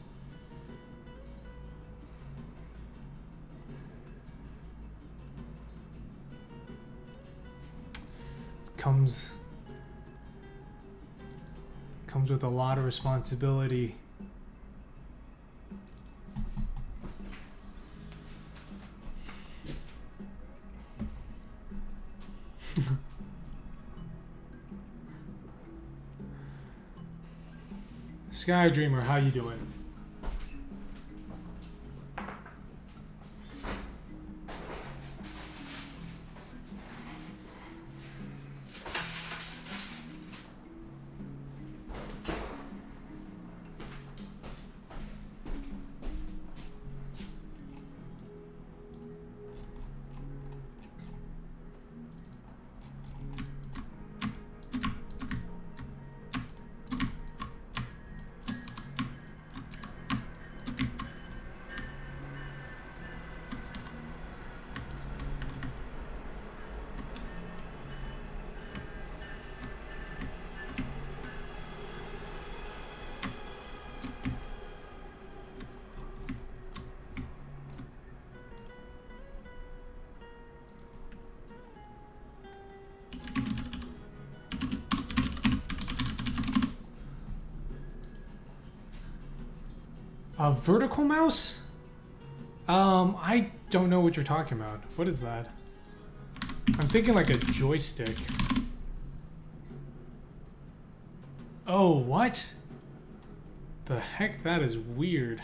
It comes with a lot of responsibility. Sky Dreamer, how you doing? A vertical mouse? I don't know what you're talking about. What is that? I'm thinking like a joystick. Oh, what? The heck? That is weird.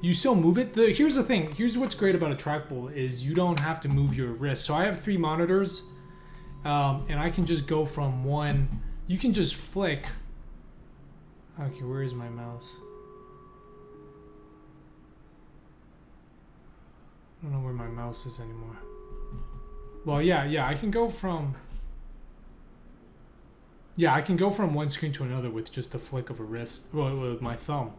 You still move it? Here's the thing. Here's what's great about a trackball is you don't have to move your wrist. So I have 3 monitors, and I can just go from one. You can just flick Okay, where is my mouse? I don't know where my mouse is anymore. Well, yeah, I can go from... Yeah, I can go from one screen to another with just a flick of a wrist. Well, with my thumb.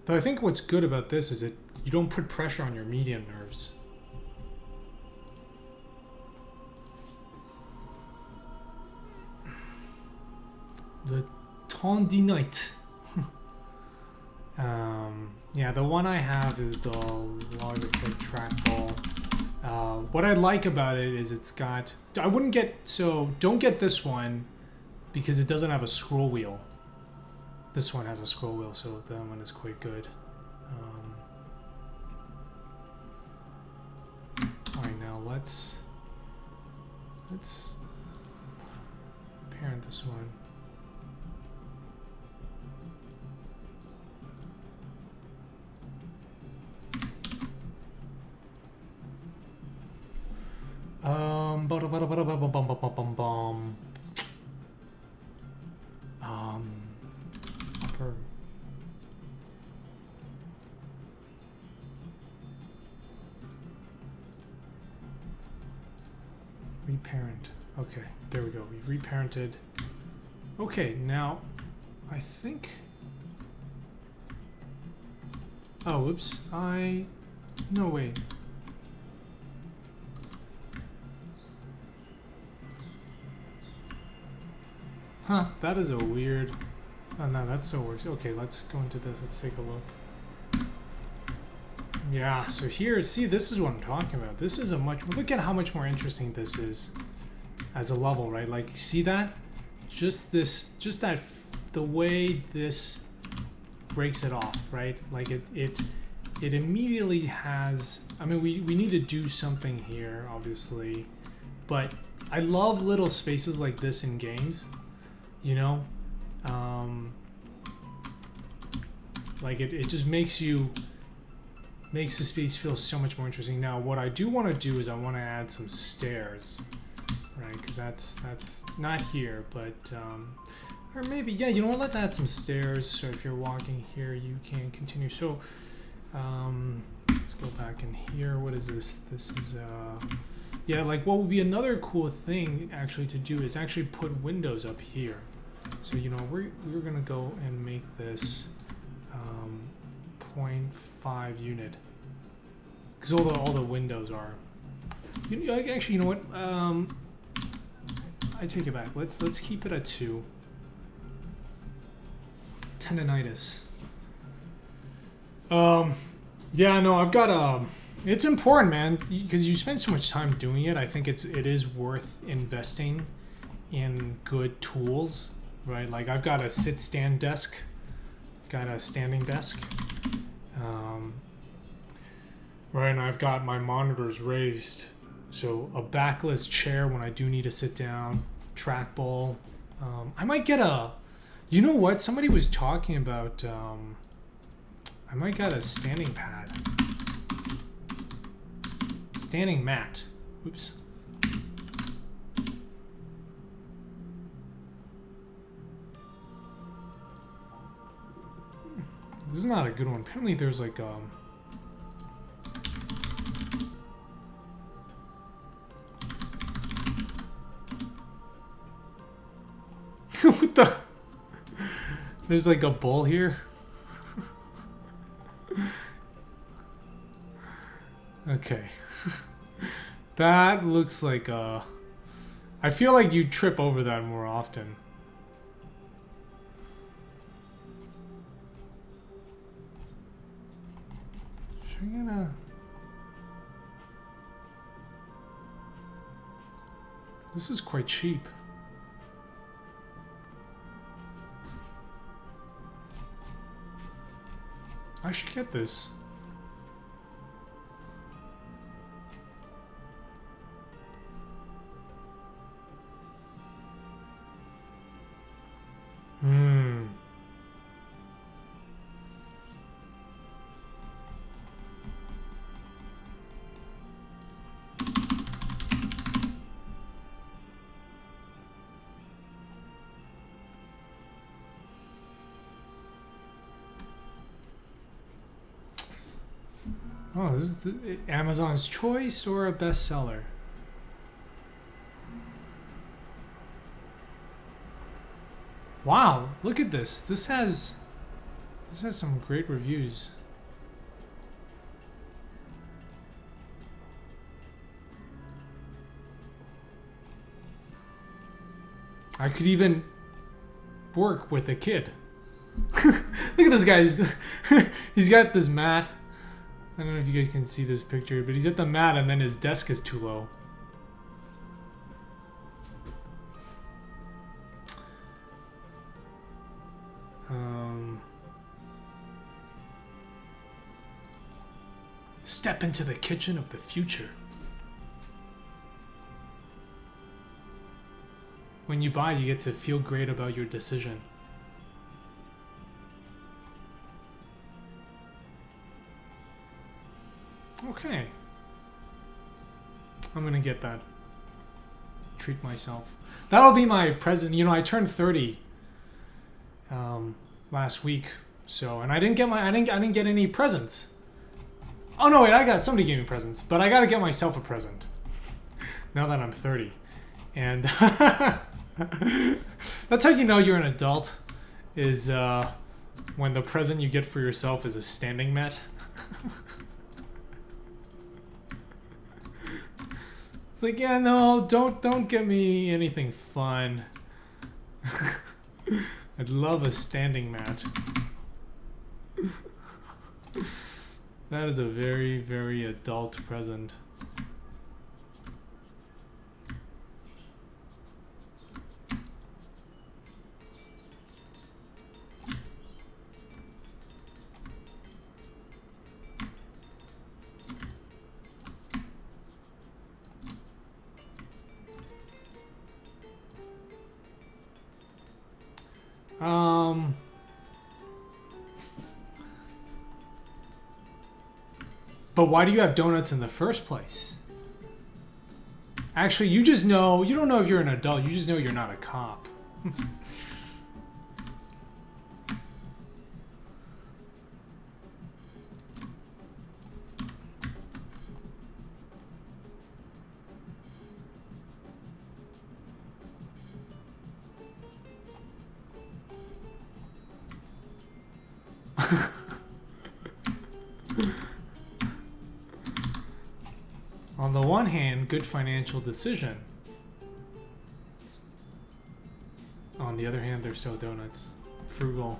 But I think what's good about this is that you don't put pressure on your median nerves. The tendinite. Yeah, the one I have is the Logitech trackball. What I like about it is it's got... I wouldn't get... So, don't get this one because it doesn't have a scroll wheel. This one has a scroll wheel, so that one is quite good. Alright, now let's parent this one. Upper. Reparent. Okay, there we go. We've reparented. Okay, now I think... Oh, whoops. No, wait. Huh, that is a weird... Oh, no, that still works. Okay, let's go into this. Let's take a look. Yeah, so here, see, this is what I'm talking about. This is a much... Look at how much more interesting this is as a level, right? Like, see that? Just that, the way this breaks it off, right? Like, it immediately has... I mean, we need to do something here, obviously. But I love little spaces like this in games. You know, like it just makes the space feel so much more interesting. Now, what I do want to do is I want to add some stairs, right? Because that's not here, but or maybe, yeah. You know what? Let's add some stairs. So if you're walking here, you can continue. So let's go back in here. What is this? This is yeah. Like what would be another cool thing actually to do is actually put windows up here. So, you know, we're going to go and make this 0.5 unit. Because all the windows are... Actually, you know what? I take it back. Let's keep it at 2. Tendinitis. Yeah, no, I've got... it's important, man, because you spend so much time doing it. I think it is worth investing in good tools. Right, like I've got a sit-stand desk, got a standing desk, right, and I've got my monitors raised, so a backless chair when I do need to sit down, trackball. I might get a, you know what? Somebody was talking about. I might get a standing pad, standing mat. Oops. This is not a good one. Apparently there's like what the? There's like a bowl here. Okay. That looks like I feel like you trip over that more often. This is quite cheap. I should get this. Oh, this is Amazon's choice or a bestseller? Wow, look at this. This has some great reviews. I could even work with a kid. Look at this guy's. He's got this mat. I don't know if you guys can see this picture, but he's at the mat and then his desk is too low. Step into the kitchen of the future. When you buy, you get to feel great about your decision. Okay. I'm gonna get that. Treat myself. That'll be my present. You know, I turned 30 last week, so and I didn't get any presents. Oh no, wait, somebody gave me presents, but I gotta get myself a present now that I'm 30. And that's how you know you're an adult, is when the present you get for yourself is a standing mat. It's like, yeah, no, don't get me anything fun. I'd love a standing mat. That is a very, very adult present. But why do you have donuts in the first place? Actually, you just know, you don't know if you're an adult, you just know you're not a cop. On the one hand, good financial decision. On the other hand, they're still donuts. Frugal.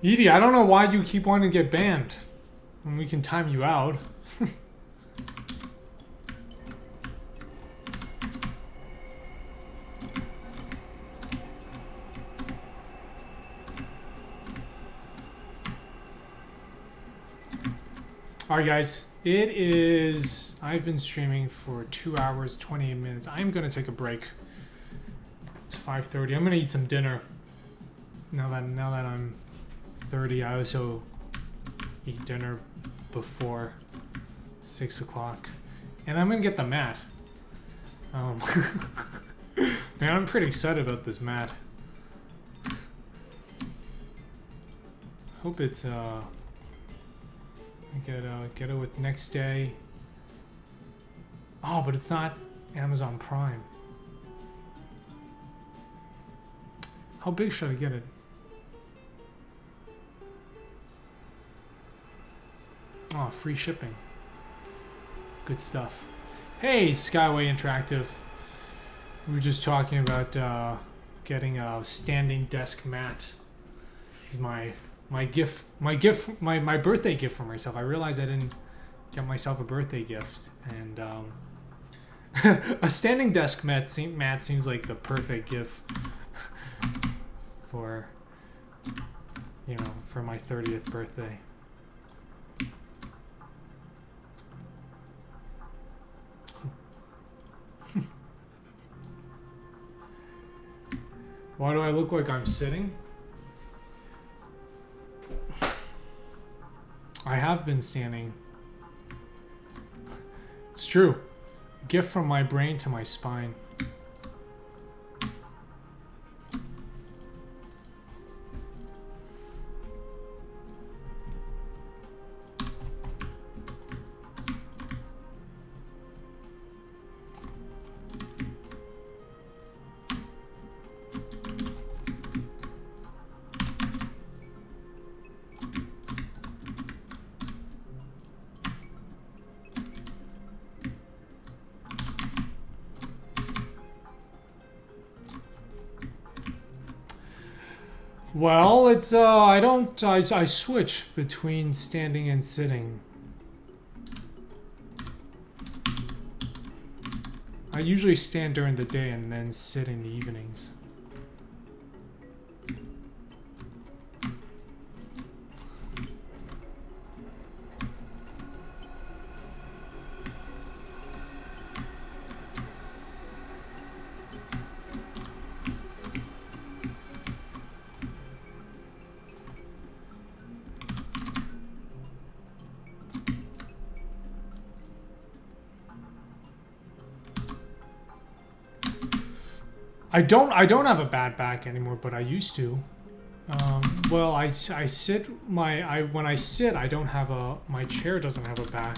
Edie, I don't know why you keep wanting to get banned when we can time you out. Alright guys, it is... I've been streaming for 2 hours, 28 minutes. I'm going to take a break. It's 5:30. I'm going to eat some dinner. Now that I'm 30, I also eat dinner before 6 o'clock. And I'm going to get the mat. Man, I'm pretty excited about this mat. Hope it's... I get it with next day. Oh, but it's not Amazon Prime. How big should I get it? Oh, free shipping. Good stuff. Hey, Skyway Interactive. We were just talking about getting a standing desk mat. My birthday gift for myself. I realized I didn't get myself a birthday gift, and a standing desk mat seems like the perfect gift for, you know, for my 30th birthday. Why do I look like I'm sitting? I have been standing. It's true. A gift from my brain to my spine. Well, it's I switch between standing and sitting. I usually stand during the day and then sit in the evenings. I don't have a bad back anymore, but I used to. Well, I sit when I sit, I don't have my chair doesn't have a back.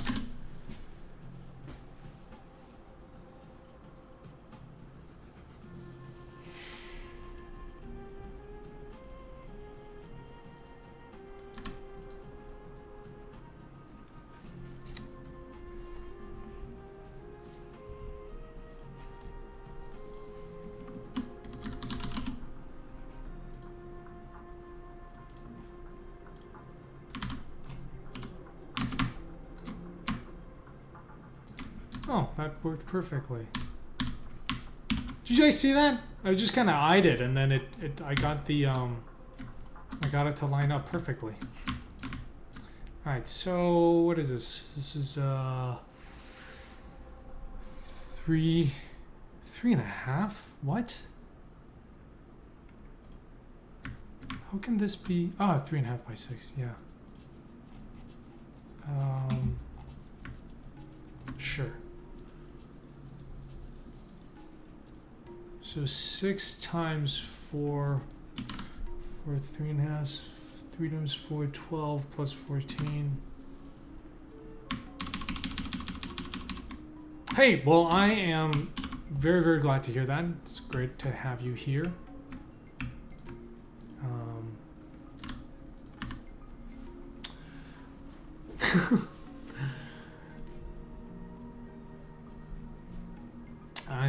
Oh, that worked perfectly. Did you guys see that? I just kind of eyed it, and then I got it to line up perfectly. All right, so what is this? This is 3.5. What? How can this be? Oh, 3.5 by 6. Yeah. Sure. So 6 times 4 for 3.5. 3 times 4, 12 plus 14. Hey, well, I am very, very glad to hear that. It's great to have you here.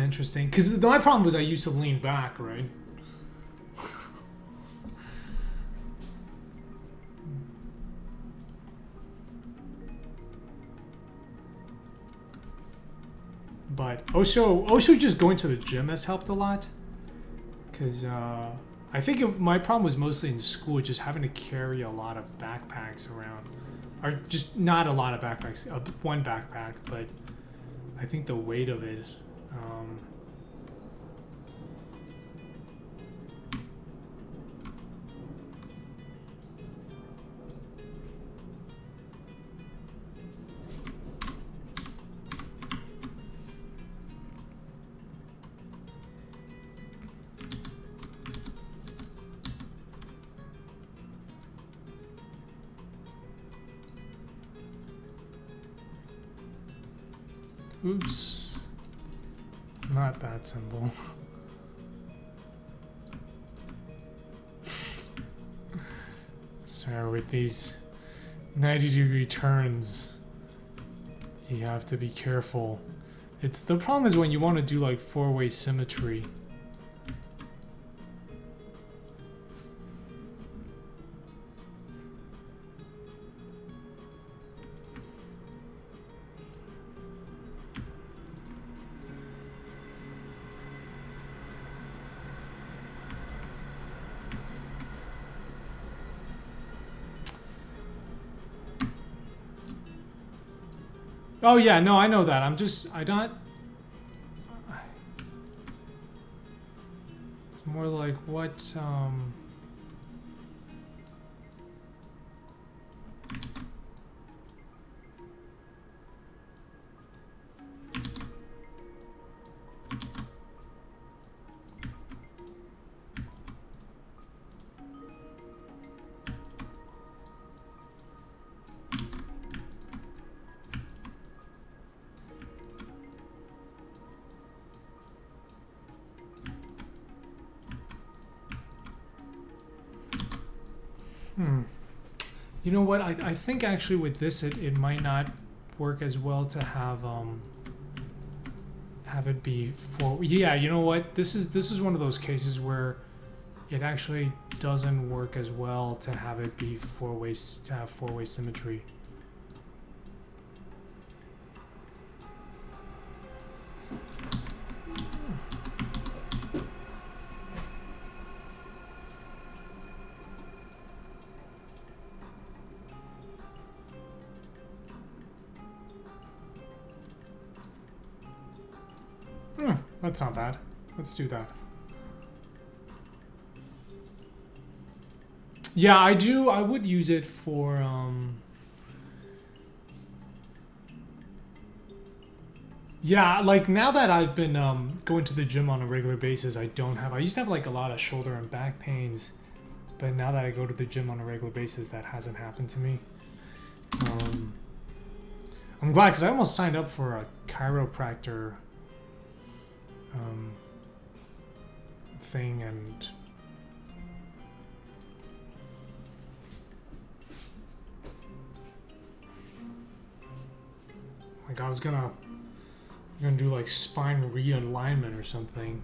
Interesting, because my problem was I used to lean back, right? But also just going to the gym has helped a lot, because I think my problem was mostly in school, just having to carry a lot of backpacks around, or just not a lot of backpacks, one backpack, but I think the weight of it. Oops. Not that symbol. Sorry, with these 90-degree turns, you have to be careful. The problem is when you want to do like 4-way symmetry. Oh yeah, no, I know that. Let's more like what you know what? I think actually with this it might not work as well to have it be for. Yeah, you know what? This is one of those cases where it actually doesn't work as well to have it be four-way, to have four-way symmetry. That's not bad. Let's do that. Yeah, I would use it for yeah, like now that I've been going to the gym on a regular basis, I used to have like a lot of shoulder and back pains, but now that I go to the gym on a regular basis, that hasn't happened to me. I'm glad, because I almost signed up for a chiropractor thing, and like I was gonna do like spine realignment or something.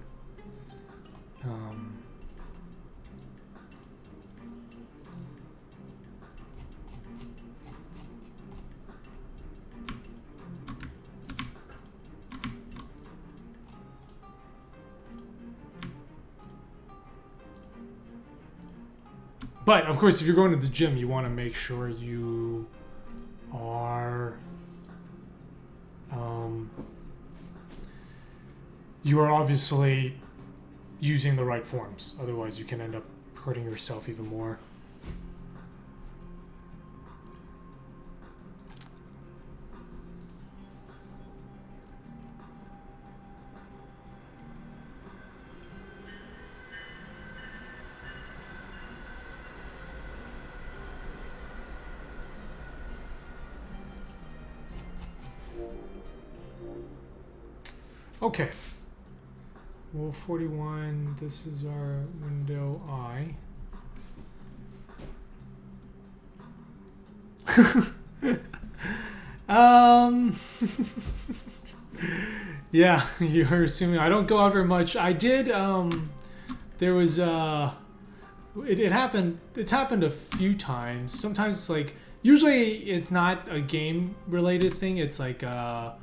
But of course, if you're going to the gym, you want to make sure you are obviously using the right forms. Otherwise, you can end up hurting yourself even more. Okay. Well, 41, this is our window I. Yeah, you're assuming I don't go out very much. I did, there was, it happened, it's happened a few times. Sometimes it's like, usually it's not a game related thing. It's like, a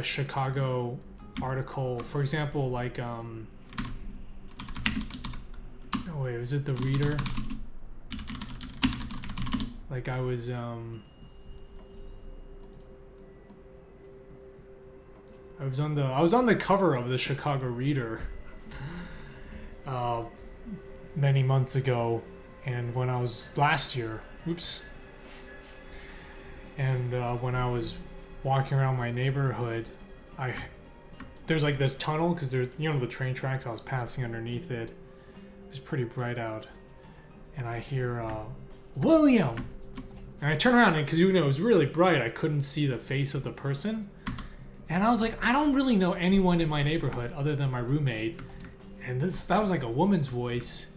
Chicago article, for example, like no wait, was it the Reader? Like I was on the cover of the Chicago Reader many months ago, and when I was last year, and when I was walking around my neighborhood, there's like this tunnel, because there's, you know, the train tracks. I was passing underneath it. It was pretty bright out, and I hear William, and I turn around, and because, you know, it was really bright, I couldn't see the face of the person, and I was like, I don't really know anyone in my neighborhood other than my roommate, and that was like a woman's voice.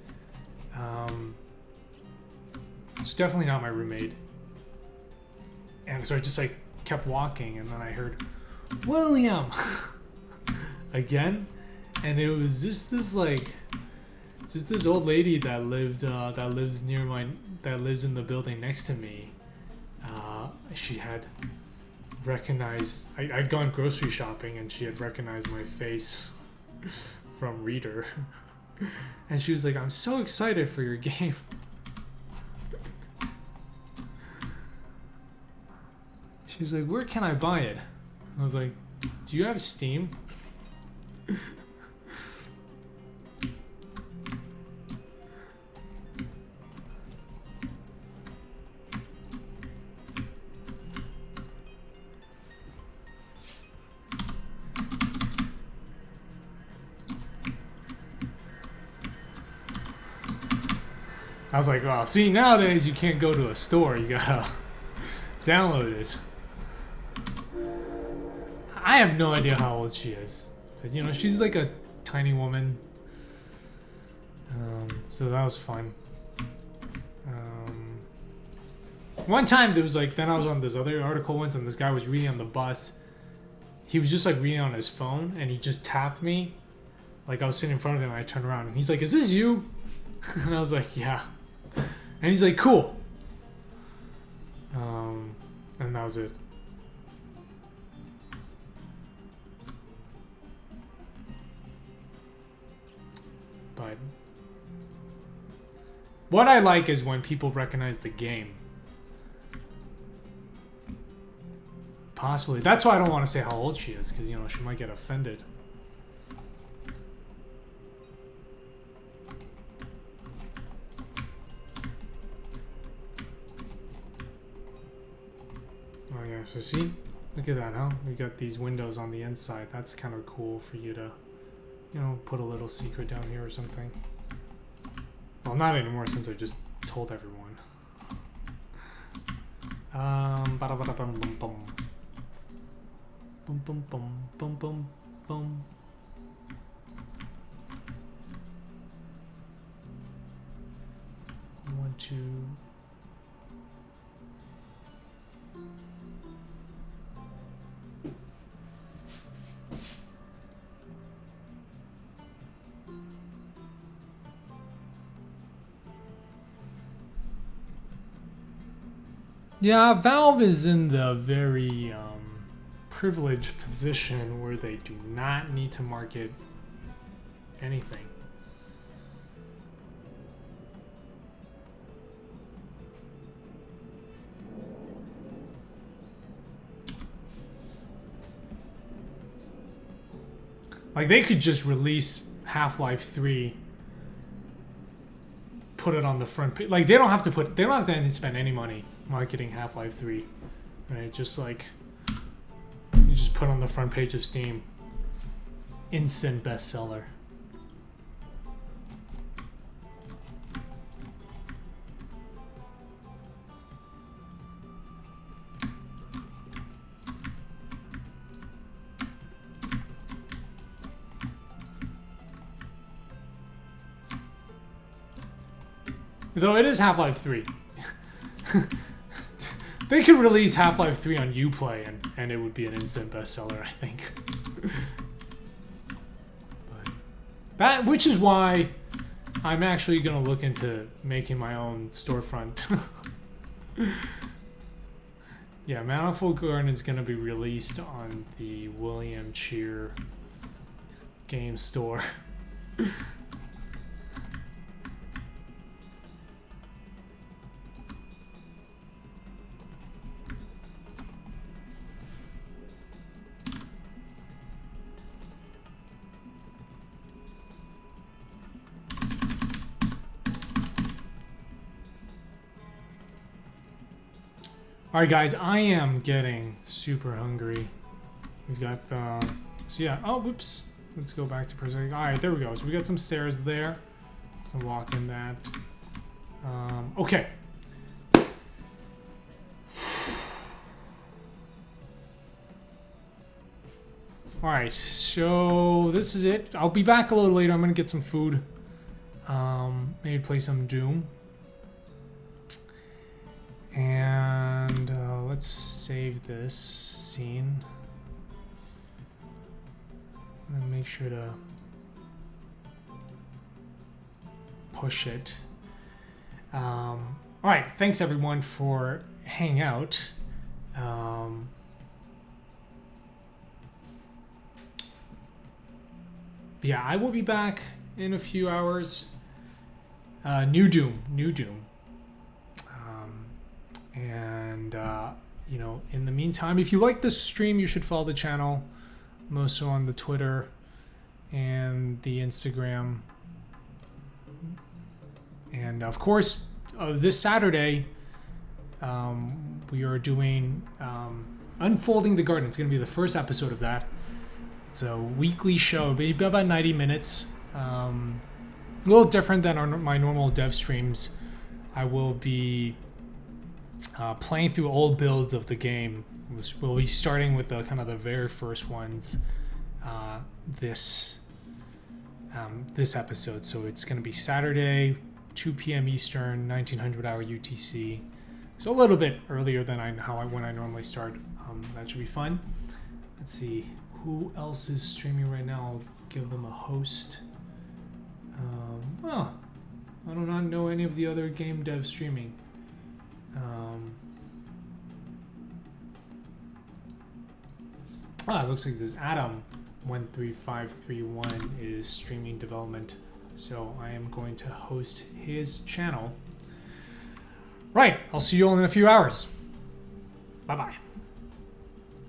It's definitely not my roommate, and so I just like kept walking, and then I heard William again, and it was just this old lady that lives in the building next to me. She had recognized, I'd gone grocery shopping, and she had recognized my face from Reader, and she was like, "I'm so excited for your game." She's like, "Where can I buy it?" I was like, "Do you have Steam?" I was like, well, see, nowadays you can't go to a store. You gotta download it. I have no idea how old she is. But, you know, she's like a tiny woman. So that was fun. One time there was like, then I was on this other article once and this guy was reading on the bus. He was just like reading on his phone and he just tapped me. Like I was sitting in front of him and I turned around and he's like, is this you? And I was like, yeah. And he's like, cool. And that was it. But what I like is when people recognize the game. Possibly. That's why I don't want to say how old she is, because, you know, she might get offended. Oh, yeah, so see? Look at that, huh? We got these windows on the inside. That's kind of cool for you to, you know, put a little secret down here or something. Well, not anymore since I just told everyone. Ba-da-ba-da-bum-bum-bum. Boom, boom, boom, boom, boom, boom. I want to. Yeah, Valve is in the very privileged position where they do not need to market anything. Like they could just release Half-Life 3, put it on the front page. Like they don't have to spend any money marketing Half-Life 3, right? Just like you just put on the front page of Steam. Instant bestseller. Though it is Half-Life 3. They could release Half-Life 3 on Uplay and it would be an instant bestseller, I think. But which is why I'm actually going to look into making my own storefront. Yeah, Manifold Garden is going to be released on the William Cheer game store. Alright guys, I am getting super hungry. We've got the... So yeah, oh whoops. Let's go back to presenting. Alright, there we go. So we got some stairs there. You can walk in that. Okay. Alright, so this is it. I'll be back a little later. I'm gonna get some food. Maybe play some Doom. And let's save this scene. I'm gonna make sure to push it. All right, thanks everyone for hanging out. Yeah, I will be back in a few hours. New Doom. And, you know, in the meantime, if you like this stream, you should follow the channel. I'm also on the Twitter and the Instagram. And, of course, this Saturday, we are doing Unfolding the Garden. It's going to be the first episode of that. It's a weekly show, maybe about 90 minutes. A little different than my normal dev streams. I will be playing through old builds of the game. We'll be starting with the kind of the very first ones this episode. So it's going to be Saturday, 2 p.m. Eastern, 1900 hour UTC. So a little bit earlier than when I normally start. That should be fun. Let's see who else is streaming right now. I'll give them a host. I do not know any of the other game devs streaming. It looks like this Adam13531 is streaming development. So I am going to host his channel. Right, I'll see you all in a few hours. Bye-bye.